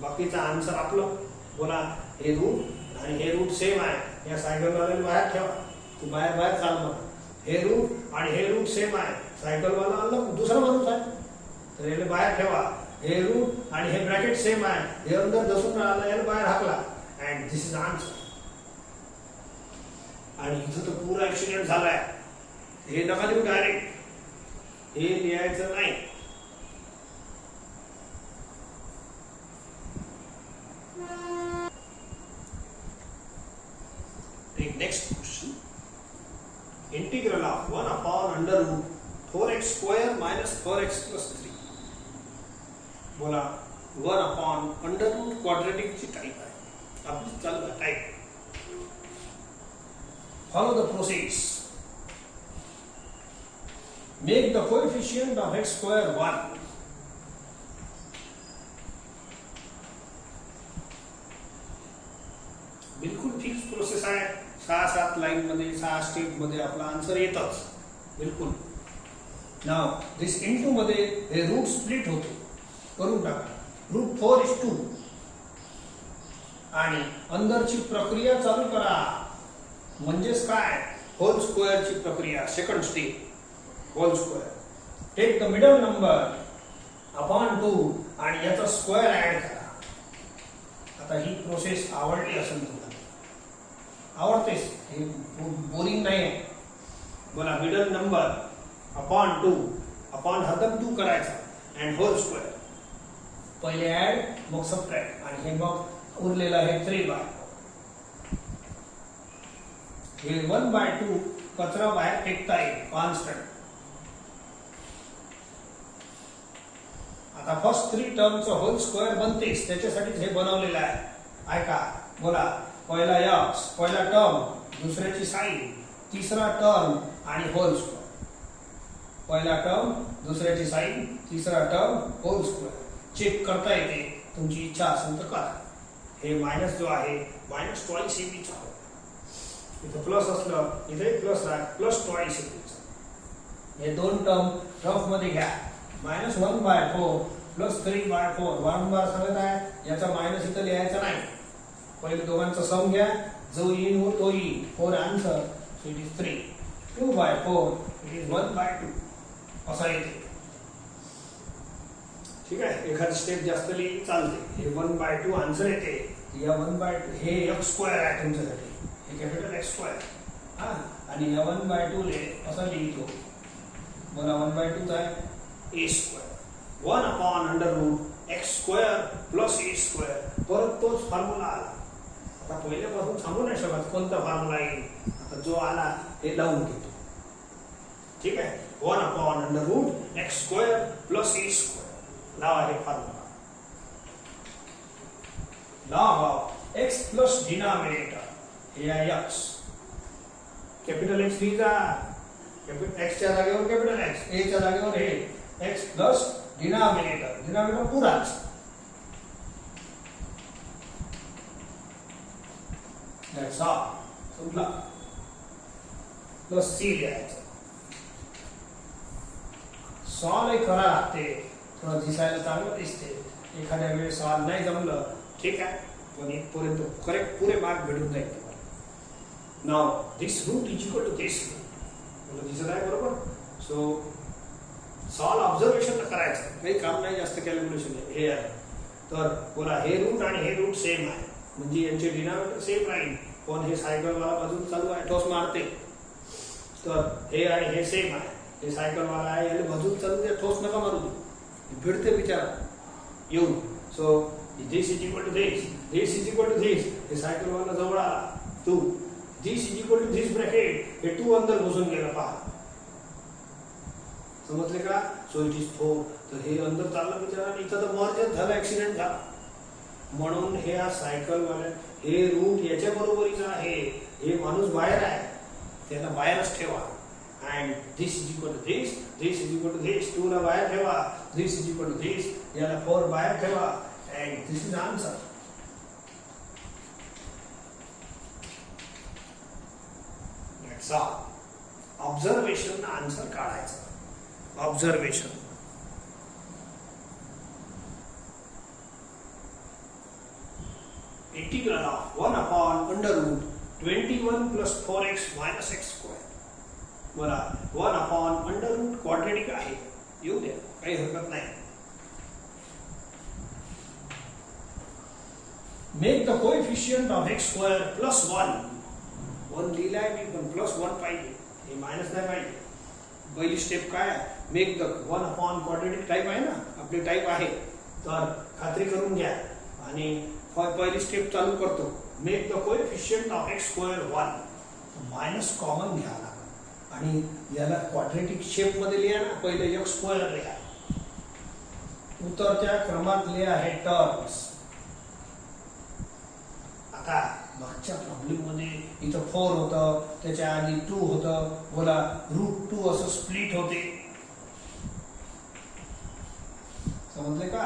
बाकीचा आन्सर आपलं. बोला हे रूट आणि हे रूट सेम आहे. या सायकलवाल्याने बाहेर ठेवा. तू बाहेर चाल म्हणा. हे रूट आणि हे रूट सेम आहे. सायकलवाला अलग दुसरा माणूस आहे, तर याला बाहेर ठेवा. हे रूट आणि हे ब्रॅकेट सेम आहे. हे अंदर धसून राहिला, याला बाहेर हाकला. And this is answer. आणि इथं तर पुरा ऍक्सिडेंट झालाय. हे नका देऊ डायरेक्ट. हे लिहायचं नाही. Next question. Integral of 1/√4x² - 4x + 3. बोला 1/√, क्वाड्रेटिक ची टाइप आहे. आपली चालू आहे type. Follow the process. Make the coefficient of x² 1. बिलकुल फिक्स प्रोसेस आहे. 6-7 लाईन मध्ये 6 स्टेप मध्ये आपला आन्सर येतच. बिलकुल. नाव दिस इंटू मध्ये हे रूट स्प्लिट होतो. करून टाका. √4:2 आणि अंदरची प्रक्रिया चालू करा. म्हणजेच काय? होल स्क्वेअरची प्रक्रिया. Second step whole square. Take the middle number upon 2 आणि याचा स्क्वेअर ऍड करा. आता ही प्रोसेस आवडली असेल तुम्हाला. आवडतेच. हे बोरिंग नाही आहे. बोला मिडल नंबर अपॉन 2 अपॉन हरदम 2 करायचा अँड होल स्क्वेअर. पहिले ऍड मग सबट्रॅक्ट आणि हे मग उरलेलं आहे 3/. हे 1/2 कचरा बाहेर फेकता येईल कॉन्स्टंट. आता फर्स्ट 3 टर्मचं होल स्क्वेअर बनतेच, त्याच्यासाठीच हे बनवलेलं आहे. ऐका बोला पहिला x पहिला टर्म, दुसऱ्याची साइन, तिसरा टर्म आणि होल स्क्वेअर. पहिला टर्म, दुसऱ्याची साइन, तिसरा टर्म, होल स्क्वेअर. चेक करता येते, तुमची इच्छा असेल तर करा. हे मायनस जो आहे मायनस ट्वाइस एबीच आहे. इथं प्लस असलं इथे प्लस राहत प्लस ट्वाइस एबीच. हे दोन टर्म रफ मध्ये घ्या. -1/4 प्लस 3/4 वारंवार सांगत आहे, याचा मायनस इथं लिहायचा नाही. पहिले दोघांचा सम घ्या, जो येईल तो येईल. 4 answer, so it is 3. 2/4 it is 1/2 असा येते. ठीक आहे, एखादी स्टेप जास्त लिहिली चालते. हे 1/2 आन्सर येते. या 1/2 हे x स्क्वेअर आहे तुमच्यासाठी, हे कॅपिटल x स्क्वेअर. हा, आणि या 1/2 ले असं लिहितो. मला 1/2 आहे a square 1/√x square plus a square. परत तोच फॉर्म्युला आला. आता पहिल्यापासून सांगू नाही शकत कोणता फॉर्म्युला येईल. आता जो आला हे लावून घेतो. ठीक आहे, 1/√x square plus a square. लावा हे formula. log of x plus denominator, हे आहे x. Capital x लिहिजा. x च्या जागेवर कॅपिटल x, a च्या जागेवर हे x प्लस डिनॉमिनेटर. डिनॉमिनेटर पुराच. That's all. संपला. प्लस c लिहायचं. सॉल्व करा लागते, थोडं दिसायला चांगलं दिसते. एखाद्या वेळेस सॉल्व नाही जमलं ठीक आहे, पण इथपर्यंत करेक्ट पुरे मार्क भेटून जाईल तुम्हाला. Now this root is equal to this root. दिसत आहे बरोबर. सो सॉल्व ऑब्झर्वेशन करायचं, काही काम नाही जास्त कॅल्क्युलेशन हे आहे. तर बोला हे रूट आणि हे रूट सेम आहे, म्हणजे यांचे डिनॉमिनेटर सेम राहील. पण हे सायकल वाला बाजून चालू आहे, ठोस मारते. तर हे आणि हे सेम आहे. हे सायकल वाला आहे, याला बाजून चालू दे, ठोस नका मारू दे, भिडते बिचारा येऊन. So this is equal to this, this is equal to this. हे सायकल वाला जवळ आला 2. This is equal to this bracket, हे 2 अंदर घुसून गेला पहा. समजले का. So it is 4. तर हे अंदर चाललं बिचारा, इथं तर मर्ज झाला, ऍक्सिडेंट झाला. म्हणून हे सायकल वाले हे रूट याच्या बरोबरीचं आहे. हे माणूस बाहेर आहे, त्याला बाहेरच ठेवा. And this is equal to this, this is equal to this. 2 ला बाहेर ठेवा, this is equal to this. याला 4 बाहेर ठेवा. And this is answer. That's all. Observation answer काढायचं. Observation integral of 1/√21 plus 4x minus x square. बरा 1/√, quadratic आहे, येऊ द्या, काही हरकत नाही. Make the coefficient of x square plus 1. 1 लिहिलाय मी, पण प्लस 1 पाहिजे, हे मायनस नाही पाहिजे. पहिली स्टेप काय आहे, मेक द 1/, क्वाड्रेटिक टाइप आहे ना, आपली टाइप आहे. तर खात्री करून घ्या. आणि पहिली स्टेप चालू करतो. Make the coefficient of x square 1. Minus common घ्या आणि याला क्वाड्रेटिक शेप मध्ये लिहा ना. पहिले x स्क्वेअर लिहा, उतरत्या क्रमात लिहा हे टर्म्स. आता मागच्या प्रॉब्लेम मध्ये इथं 4 होतं, त्याच्या आधी 2 होतं. बोला √2 असं स्प्लिट होते. समजले का.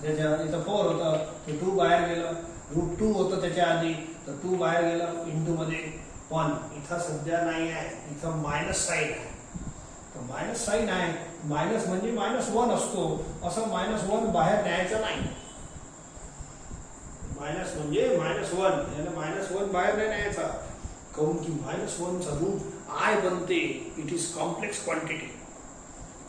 त्याच्या इथं 4 होतं, ते 2 बाहेर गेलं. √2 होतं त्याच्या आधी, तर 2 बाहेर गेलं इंटू मध्ये. पण इथं सध्या नाही आहे, इथं मायनस साईन आहे. तर मायनस साईन आहे, मायनस म्हणजे -1 असतो. असं -1 बाहेर न्यायचं नाही. मायनस म्हणजे -1, याला -1 बाहेर नाही न्यायचा. काऊन की -1 चा रूट आय बनते. It is complex quantity.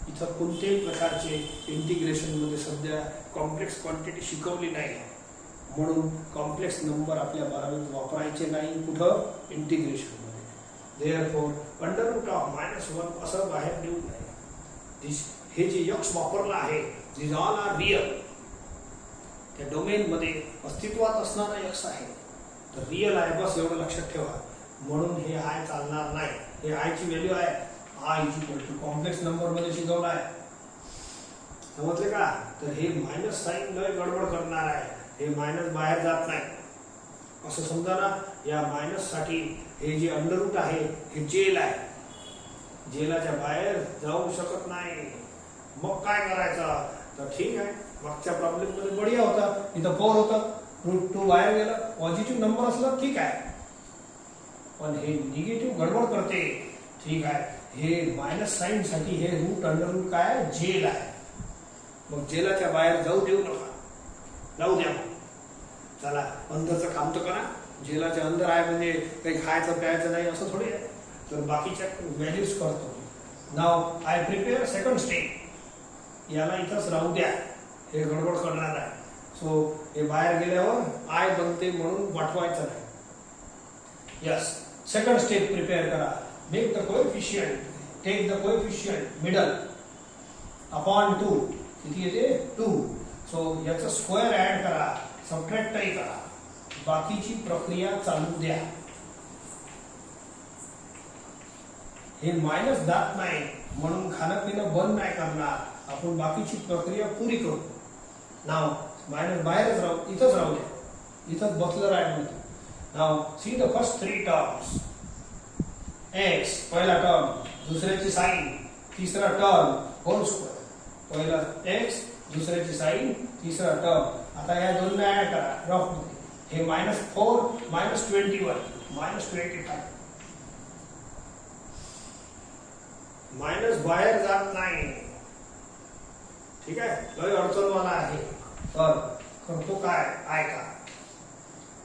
इथं कोणत्याही प्रकारचे इंटिग्रेशन मध्ये सध्या कॉम्प्लेक्स क्वांटिटी शिकवली नाही, म्हणून कॉम्प्लेक्स नंबर आपल्या 12वीत वापरायचे नाही. कुठं इंटिग्रेशन मध्ये. देअरफॉर अंडर रूट ऑफ -1 असं बाहेर लिहू नये. हे जे यक्स वापरला आहे दिस ऑल आर रिअल. त्या डोमेन मध्ये अस्तित्वात असणारा यक्स आहे तर रिअल आहे, बस एवढं लक्षात ठेवा. म्हणून हे आय चालणार नाही. हे आय ची व्हॅल्यू आहे I is equal to complex number मध्ये शिकवलं आहे, समजले का. तर हे मायनस साइन लय गडबड करणार आहे. हे मायनस बाहेर जात नाही असं समजा ना. या मायनस साठी हे जे अंडर रूट आहे हे जेल आहे, जेलाच्या बाहेर जाऊ शकत नाही. मग काय करायचं तर ठीक आहे, मागच्या प्रॉब्लेम मध्ये बढिया होता, इथं 4 होतं, √2 बाहेर गेलं. पॉझिटिव्ह नंबर असलं ठीक आहे, पण हे निगेटिव्ह गडबड करते. ठीक आहे, हे मायनस साइन साठी हे रूट अंडर रूट काय आहे जेल आहे. मग जेलाच्या बाहेर जाऊ देऊ नका, जाऊ द्या. चला अंदरचं काम तर करा. जेलाच्या अंदर आहे म्हणजे काही खायचं प्यायचं नाही असं थोडी आहे. तर बाकीच्या व्हॅल्यूज करतो. नाव आय प्रिपेअर सेकंड स्टेप. याला इथंच राहू द्या, हे गडबड करणार आहे. सो हे बाहेर गेल्यावर आय बनते म्हणून वाटवायचं नाही. यस, सेकंड स्टेप प्रिपेअर करा. Make the coefficient, take the coefficient middle upon 2. किती येते 2. सो याचं स्क्वेअर ऍड करा, सबट्रॅक्टही करा. बाकीची प्रक्रिया चालू द्या. हे मायनस जात नाही म्हणून खाणं पिणं बंद नाही करणार. आपण बाकीची प्रक्रिया पुरी करू. नाव मायनस बाहेरच राहू, इथंच राहू द्या, इथंच बसलं राहील. Now see the first 3 terms. X पहिला टर्म, दुसऱ्याची साइन, तिसरा टर्म होल स्क्वेअर. पहिला एक्स, दुसऱ्याची साइन, तिसरा टर्म. आता या दोनला ऍड करा रफ मध्ये. हे -4 -21 -25. मायनस बाहेर जात नाही. ठीक आहे, लय अडचणवाला आहे. तर करतो काय आय का.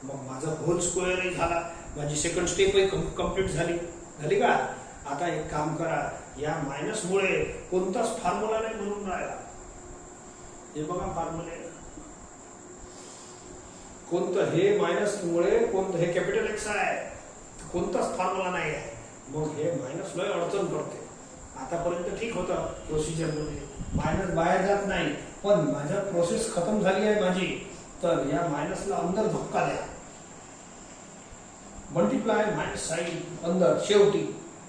मग माझा होल स्क्वेअरही झाला, माझी सेकंड स्टेपही कंप्लीट झाली का. आता एक काम करा, या मायनस मुळे कोणताच फॉर्म्युला नाही म्हणून राहिला. हे बघा फॉर्म्युले कोणतं, हे मायनस मुळे कोणतं, हे कॅपिटल एक्स आहे, कोणताच फॉर्म्युला नाही आहे. मग हे मायनस लय अडचण करते. आतापर्यंत ठीक होतं प्रोसिजर मध्ये, मायनस बाहेर जात नाही. पण माझ्या प्रोसेस खतम झाली आहे माझी, तर या मायनसला अंदर धक्का द्या. मल्टिप्लाय मायनस साइन अंदर शेवटी.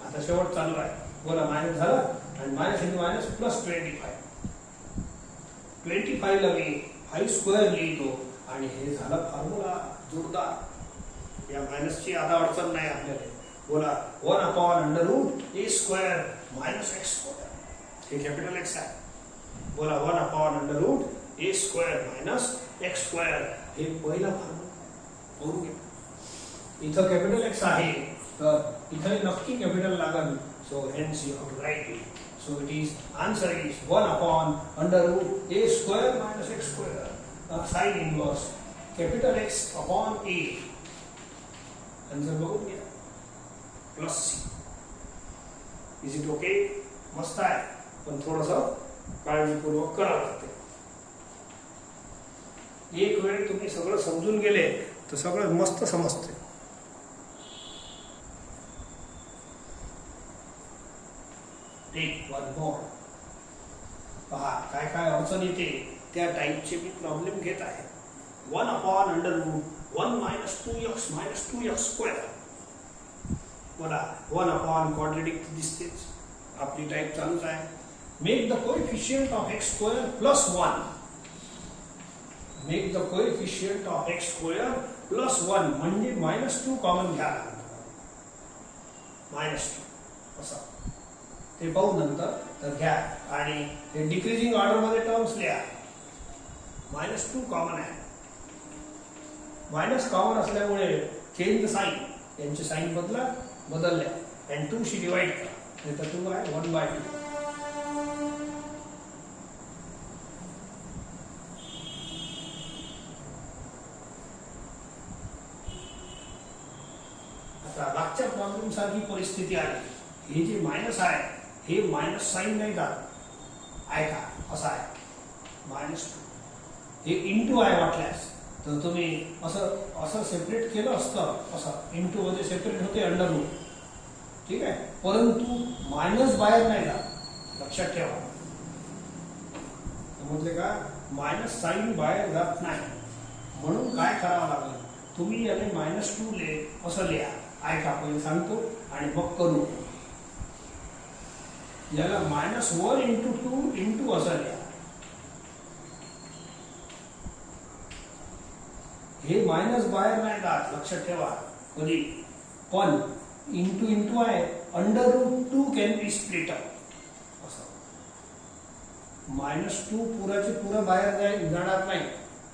आता शेवट चालू आहे. बोला मायनस झालं आणि मायनस इंटू मायनस प्लस 25. 25 ला मी 5 स्क्वेअर लिहितो आणि हे झालं फॉर्म्युला जोरदार. या मायनसची आता अडचण नाही आपल्याला. बोला 1 upon under root A square minus X square. हे कॅपिटल एक्स आहे. बोला 1 upon under root A square minus X square. हे पहिला फॉर्म्युला करून घ्या. इथं कॅपिटल एक्स आहे तर इथे नक्की कॅपिटल लागेल. So hence you have to write it. So it is answer is 1 upon under root A square minus X square. Sign inverse capital X upon A. Answer बघून घ्या. Plus C. Is it okay. मस्त आहे, पण थोडंसं काळजीपूर्वक करावं लागते. एक वेळ तुम्ही सगळं समजून गेले तर सगळं मस्त समजते. Take one more. पहा काय काय अडचण येते त्या टाईपचे मी प्रॉब्लेम घेत आहे. 1 upon under root 1 minus 2x minus 2x square. बोला 1 अपॉन क्वाड्रेटिक दिसतेच, आपली टाईप चालूच आहे. Make the coefficient of x square plus 1. Make the coefficient of x square plus 1 म्हणजे -2 कॉमन घ्या. -2 असं ते पाहू नंतर, तर घ्या. आणि हे डिक्रीजिंग ऑर्डर मध्ये टर्म्स लिहा. -2 कॉमन आहे. मायनस कॉमन असल्यामुळे चेंज द साइन. यांची साइन बदलल्या आणि 2 शी डिवाइड करा. नाही तर 2 आहे 1/2. आता मागच्या प्रॉब्लेम सारखी परिस्थिती आली. हे जे मायनस आहे हे मायनस साइन नाही जात. आहे का असं आहे -2. हे इंटू आहे वाटल्यास तर तुम्ही असं सेपरेट केलं असतं. असं इंटू मध्ये सेपरेट होते अंडर रूट. ठीक आहे, परंतु मायनस बाहेर नाही जात, लक्षात ठेवा. समजले का? मायनस साईन बाहेर जात नाही. म्हणून काय करावं लागेल, तुम्ही याने -2 असं लिहा. ऐका, पहिले सांगतो आणि मग करू. याला -1 × 2 × असं लिहा. हे मायनस बाहेर नाही जात, लक्षात ठेवा कधी. पण इंटू आहे, √2 कॅन बी स्प्लिट अप. -2 पुराचे पुरा बाहेर जाणार नाही,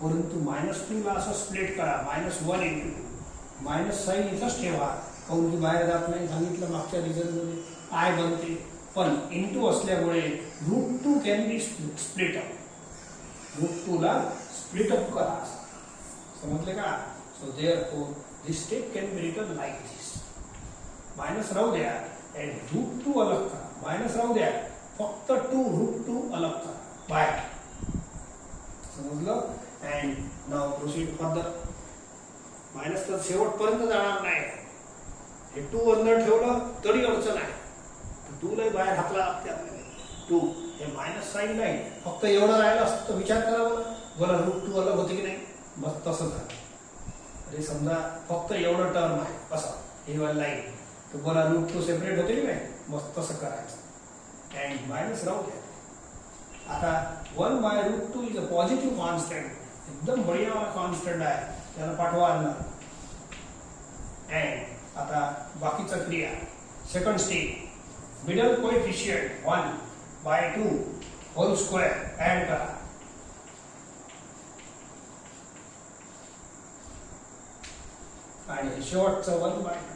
परंतु -2 ला असं स्प्लिट करा. -1 × 2 मायनस साईन इथंच ठेवा, काऊन की बाहेर जात नाही, सांगितलं मागच्या रिझल्ट मध्ये. आय बनते, पण इंटू असल्यामुळे √2 कॅन बी स्प्लिट अप. √2 ला स्प्लिट अप करा. समजले का? So therefore this step can be written like this. Minus राहू द्या and √2 अलग करा. मायनस राहू द्या, फक्त 2 √2 अलग करा बाहेर. समजलं? And now proceed further. Minus तर शेवटपर्यंत जाणार नाही. हे 2 अंदर ठेवलं तरी अडचण आहे. 2 ला बाहेर हाकला लागते आपल्याला. 2 हे मायनस साईन नाही, फक्त एवढं राहिलं असतं तर विचार करावा बरं, √2 अलग होते की नाही. बस तसं झालं. अरे समजा फक्त एवढं टर्म आहे, असं हे वाला लाईन, तर बोला √2 सेपरेट होते की नाही. मग तसं करायचं. अँड मायनस राहू द्या. आता 1/√2 इज अ पॉझिटिव्ह कॉन्स्टंट. एकदम बढिया कॉन्स्टंट आहे, त्याला पाठवा आणणार. अँड आता बाकीचा क्रिया, second step, middle coefficient 1/2 whole square add करा. आणि शेवटचं 1/2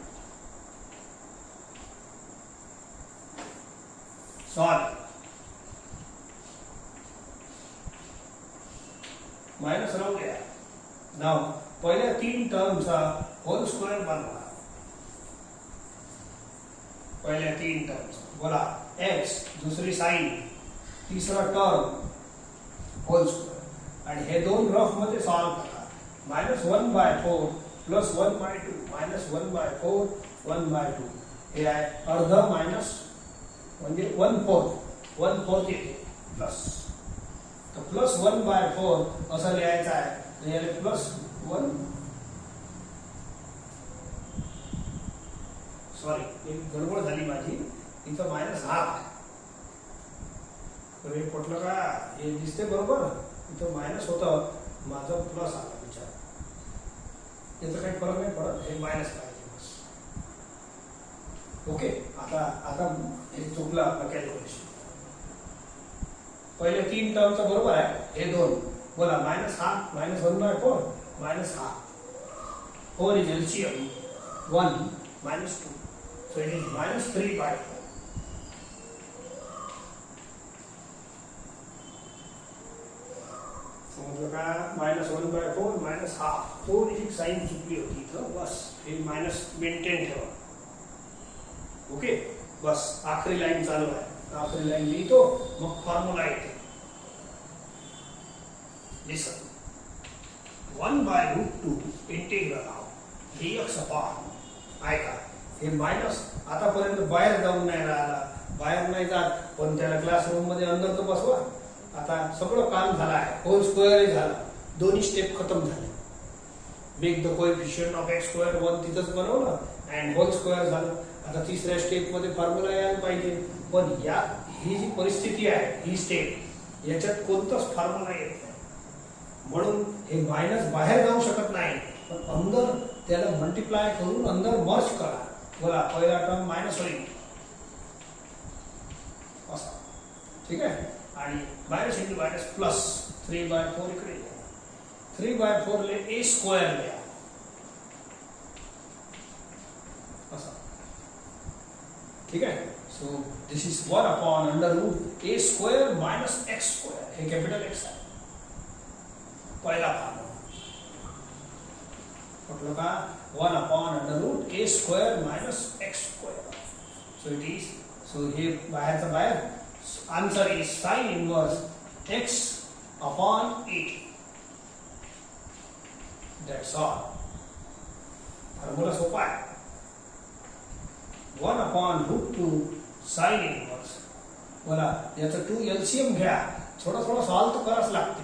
सॉल्व. मायनस राहू द्या. नाव पहिल्या 3 टर्मचा होल स्क्वेअर बनवा. पहिल्या 3 टर्मचा बोला x, दुसरी साइन, तिसरा टर्म होल स्क्वेअर. आणि हे 2 रफ मध्ये सॉल्व करा. -1/4 + 1/2 -1/4 1/2 हे आहे अर्ध मायनस म्हणजे 1/4 येते प्लस. तर +1/4 असं लिहायचं आहे. तर याला +1, सॉरी एक गडबड झाली माझी, इथं -1/2. तर हे पटलं का? हे दिसते बरोबर, इथं मायनस होतं, माझं प्लस आला. विचार याचा काही फरक नाही पडत, हे मायनस पाहिजे बस. ओके, आता हे चुकलं आपलं कॅल्क्युलेशन. पहिले 3 टर्मचा बरोबर आहे, हे 2 बोला -1/2 -1/4 -1/2. 4 is LCM 1 -2, so it is -3/4. समजलं का? -1/4 -1/2. थोडीशी साईन चुकली होती इथं, बस हे मायनस मेंटेन ठेवा. ओके, बस आखरी लाईन चालू आहे. आखरी लाईन लिहितो, मग फॉर्म्युला येते. लिसन, 1/√2 इंटिग्रल ऑफ dx अपॉन. ऐका, हे मायनस आतापर्यंत बाहेर जाऊन नाही राहिला, बाहेर नाही जात, पण त्याला क्लासरूम मध्ये अंदर तर बसवा. आता सगळं काम झालं आहे, होल स्क्वेअर झाला, दोन्ही स्टेप खतम झाले. Make the coefficient of x² 1 तिथंच बनवलं अँड होल स्क्वेअर झालं. आता तिसऱ्या स्टेप मध्ये फॉर्म्युला यायला पाहिजे, पण ही जी परिस्थिती आहे, ही स्टेप, याच्यात कोणताच फॉर्म्युला येत नाही. म्हणून हे मायनस बाहेर जाऊ शकत नाही, पण अंदर त्याला मल्टिप्लाय करून अंदर मर्ज करा. बोला पहिला टर्म मायनस होईल असा, ठीक आहे. आणि मायनस इंटू मायनस प्लस 3/4 इकडे. 3/4 ले a² लिहा असा, ठीक आहे. So this is 1/√a² - x². हे कॅपिटल एक्स आहे, पहिला फॉर्म्युला. म्हटलं का? 1/√a² - x². So it is, so हे बाहेरचा बाहेर. Answer is sine inverse x/8. That's all. Formula सोपा आहे. 1/√2 साइन इनवर्स. बोला याचं 2 LCM घ्या. थोडं थोडं सॉल्व तर करावंच लागते.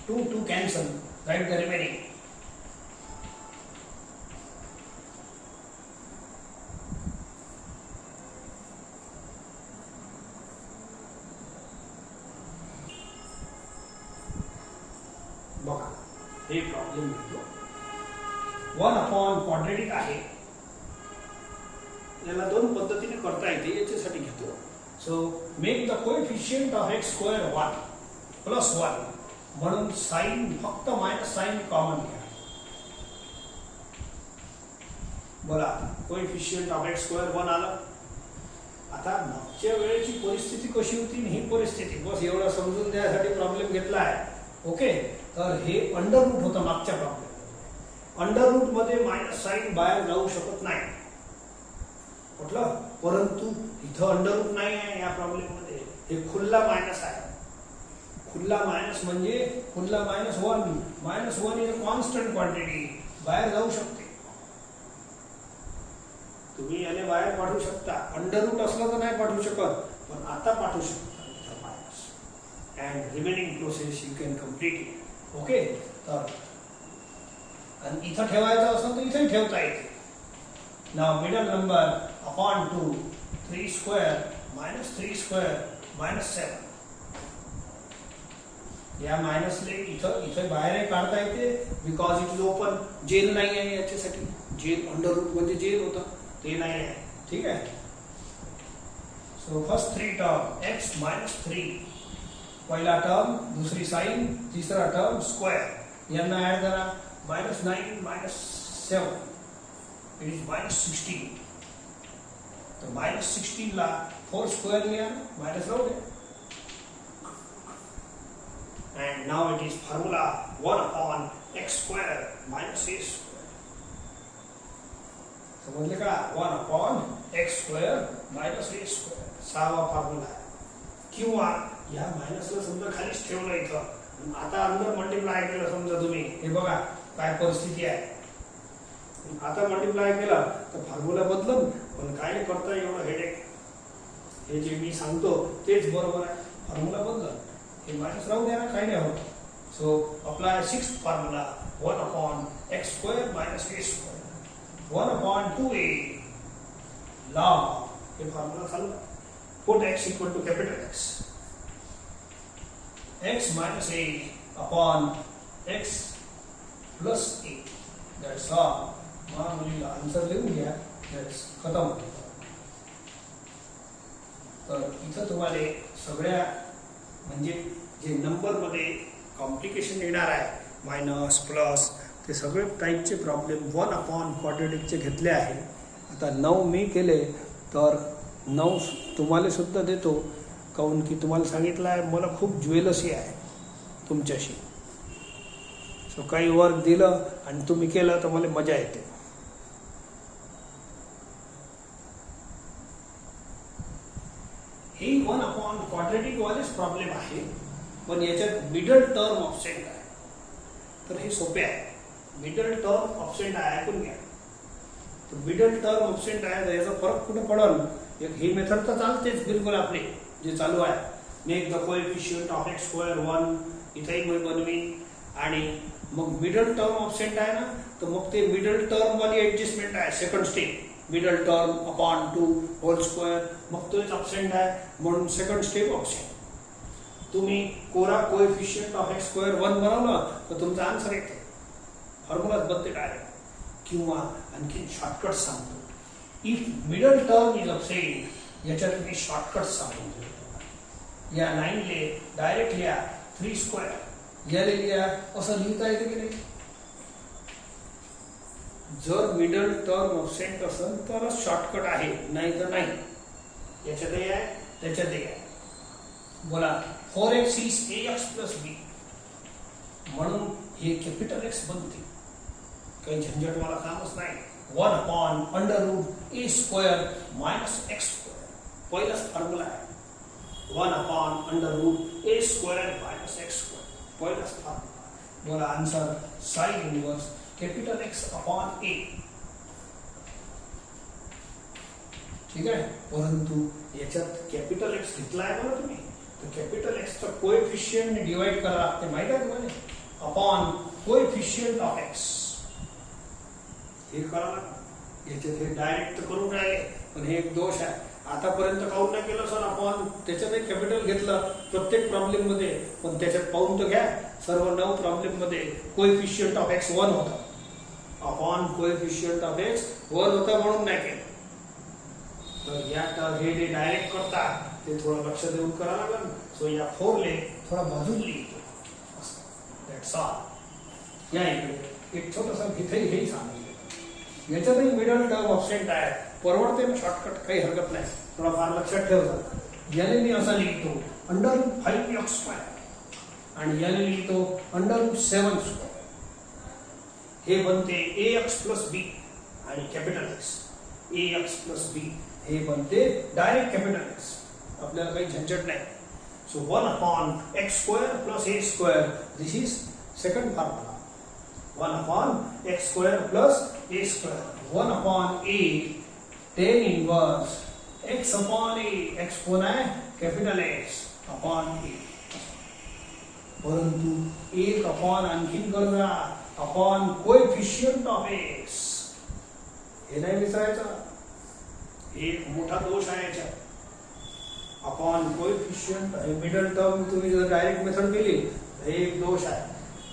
2 कॅन्सल. Write the remaining. बघा हे प्रॉब्लेम घेतो. 1/क्वाड्रेटिक आहे. याला दोन पद्धतीने करता येते. याच्यासाठी घेतो. So make the coefficient of x square 1 plus 1 म्हणून साइन फक्त मायनस साइन कॉमन घ्या. बोला कोएफिशियंट ऑफ x स्क्वेअर 1 आलं. आता मागच्या वेळेची परिस्थिती कशी होती ही परिस्थिती बस एवढं समजून द्यायसाठी प्रॉब्लेम घेतला आहे. ओके. तर हे अंडर रूट होतं मागच्या प्रॉब्लेम. अंडर रूट मध्ये मायनस साइन बाहेर जाऊ शकत नाही म्हटलं. परंतु इथं अंडर रूट नाही आहे या प्रॉब्लेम मध्ये. हे खुल्ला मायनस आहे. खुल्ला मायनस म्हणजे खुल्ला -1. -1 इज अ कॉन्स्टंट क्वांटिटी. बाहेर जाऊ शकते. तुम्ही याने बाहेर पाठवू शकता. अंडर रूट असलं तर नाही पाठवू शकत. पण आता पाठवू शकता इथं minus. And remaining process you can complete it. Okay. तर आणि इथं ठेवायचं असेल तर इथेही ठेवता येते. Now middle number upon 2 3 square -3 square -7. या मायनसले इथं बाहेर काढता येते because it is open. Jail नाही आहे याच्यासाठी. जेल अंडर रूट म्हणजे जेल होतं ते नाही आहे. ठीक आहे. सो फर्स्ट 3 टर्म x -3 पहिला टर्म दुसरी साइन तिसरा टर्म स्क्वेअर यांना ऍड करा. -9 -7 इट इज -16. तो -16 ला 4 स्क्वेअर लिया माइनस राहू दे. And now it is formula 1/x square minus a square. समजले का? 1/x square minus a square. सहावा फॉर्म्युला आहे. किंवा या मायनसला समजा खालीच ठेवलं इथं. आता अंदर मल्टिप्लाय केलं समजा तुम्ही. हे बघा काय परिस्थिती आहे. आता मल्टिप्लाय केला तर फॉर्म्युला बदलून पण काय करता एवढं हेडेक. हे जे मी सांगतो तेच बरोबर आहे. फॉर्म्युला बदल हे मायनस राहू द्या ना काही नाही होत. So apply 6th formula 1/x square minus a square 1/2a log. हे फॉर्म्युला चालू. Put x equal to capital X. X minus a upon x plus a. That's all. मुलीला आन्सर लिहून घ्या. That's खतम. तर इथं तुम्हाला सगळ्या म्हणजे जे नंबर मध्ये कॉम्प्लिकेशन येणार आहे मायनस प्लस ते सगळे टाईपचे प्रॉब्लेम 1/क्वाड्रेटिकचे घेतले आहे. आता 9 मी केले तर 9 तुम्हाला सुद्धा देतो. काऊन की तुम्हाला सांगितलं आहे मला खूप ज्वेलसी आहे तुमच्याशी. सो काही वर्क दिलं आणि तुम्ही केलं तर मला मजा येते. हे 1/क्वाड्रेटिक वालेच प्रॉब्लेम आहे. पण याच्यात मिडल टर्म ऑब्सेंट आहे. तर हे सोपे आहे. मिडल टर्म ऑब्सेंट आहे. ऐकून घ्या. तर मिडल टर्म ऑब्सेंट आहे तर याचा फरक कुठे पडल. एक ही मेथड तर चालतेच बिलकुल आपले जे चालू आहे. Make the coefficient of x square 1 इथेही मी बनवीन. आणि मग मिडल टर्म ऑब्सेंट आहे ना तर मग ते मिडल टर्म वाली ऍडजस्टमेंट आहे. Second step middle term upon 2 whole square. मग तोच ऑब्सेंट आहे म्हणून सेकंड स्टेप ऑब्सेंट. तुम्ही कोरा कोएफिशियंट ऑफ x स्क्वेअर 1 बनवलं तर तुमचा आन्सर येते. फॉर्म्युलाच बनते डायरेक्ट. किंवा आणखी शॉर्टकट सांगतो. If middle term is absent याच्यात मी शॉर्टकट सांगतो. या लाईनले डायरेक्ट लिहा 3 स्क्वेअर याला लिहा असं लिहिता येते की नाही. जर मिडल टर्म ऑब्सेंट असेल तरच शॉर्टकट आहे नाही तर नाही. याच्यातही आहे त्याच्यातही आहे. बोला 4x is ax plus b म्हणून हे कॅपिटल एक्स बनते. काही झंझटवाला कामच नाही. 1/√a square minus x square पहिलाच फॉर्म्युला आहे. 1/√a square minus x square पहिलाच फॉर्म्युला. बोला answer sign inverse capital X upon a. ठीक आहे. परंतु याच्यात कॅपिटल एक्स घेतला आहे बघा तुम्ही, तर कॅपिटल एक्सचा कोएफिशियंट डिवाइड करावं लागते माहिती आहे तुम्हाला, अपॉन कोएफिशियंट ऑफ एक्स. हे करावं लागतं. याच्यात हे डायरेक्ट करून राहिले, पण हे एक दोष आहे. आतापर्यंत काउंट नाही केलं सर आपण, त्याच्यात एक कॅपिटल घेतलं प्रत्येक प्रॉब्लेम मध्ये, पण त्याच्यात पाहून तर घ्या सर्व 9 प्रॉब्लेम मध्ये कोएफिशियंट ऑफ एक्स 1 होता, अपॉन कोएफिशियंट ऑफ एक्स 1 होता म्हणून नाही केलं. तर या हे जे डायरेक्ट करतात ते थोडं लक्ष देऊन करावं लागेल. सो या 4 ले थोडा बाजून लिहितो. That's all. या इकडे एक छोटासा इथे हे सांगितलं, याच्यातही मिडल टर्म ऑब्सेंट आहे, परवडते ना शॉर्टकट, काही हरकत नाही, थोडा फार लक्षात ठेवतात. याने मी असा लिहितो √5x² आणि याने लिहितो √7². हे बनते ax + b आणि कॅपिटल एक्स. ax + b हे बनते डायरेक्ट कॅपिटल एक्स, आपल्याला काही झंझट नाही. So 1/x² + a², this is second formula. 1/x² + a², 1/a tan inverse x/a. x कोण आहे? Capital X upon a. परंतु 1 आणखीन करूया, अपॉन कोएफिशियंट ऑफ एक्स. हे नाही विसरायचं, एक मोठा दोष आहे याच्यात. अपॉन कोएफिशियंट मिडल टर्म तुम्ही जर डायरेक्ट मेथड केली हे एक दोष आहे.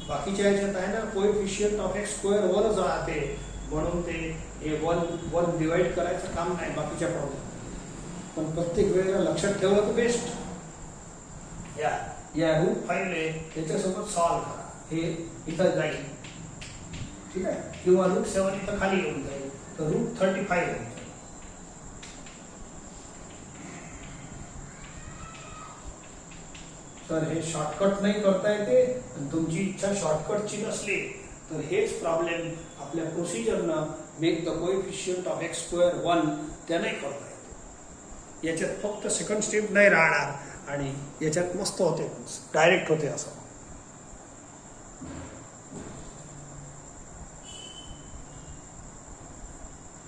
बाकीच्या याच्यात आहे ना कोएफिशियंट ऑफ x² 1च राहते, म्हणून ते हे 1 डिवाइड करायचं काम नाही बाकीच्या प्रॉब्लेम. पण प्रत्येक वेळेला लक्षात ठेवलं तर बेस्ट. या √5 ले त्याच्यासोबत सॉल्व करा, हे इथं जाईल, ठीक आहे, किंवा √7 इथं खाली येऊन जाईल, तर √35 होईल. तर हे शॉर्टकट नाही करता येते, आणि तुमची इच्छा शॉर्टकटची नसली तर हेच प्रॉब्लेम आपल्या प्रोसिजरनं make the coefficient of x² 1 त्या नाही करता येते. याच्यात फक्त सेकंड स्टेप नाही राहणार आणि याच्यात मस्त होते, डायरेक्ट होते असं.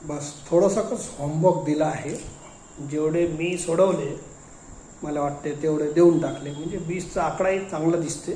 बस थोडंसंच होमवर्क दिला आहे, जेवढे मी सोडवले मला वाटते तेवढे देऊन टाकले, म्हणजे 20चा आकडाही चांगला दिसते.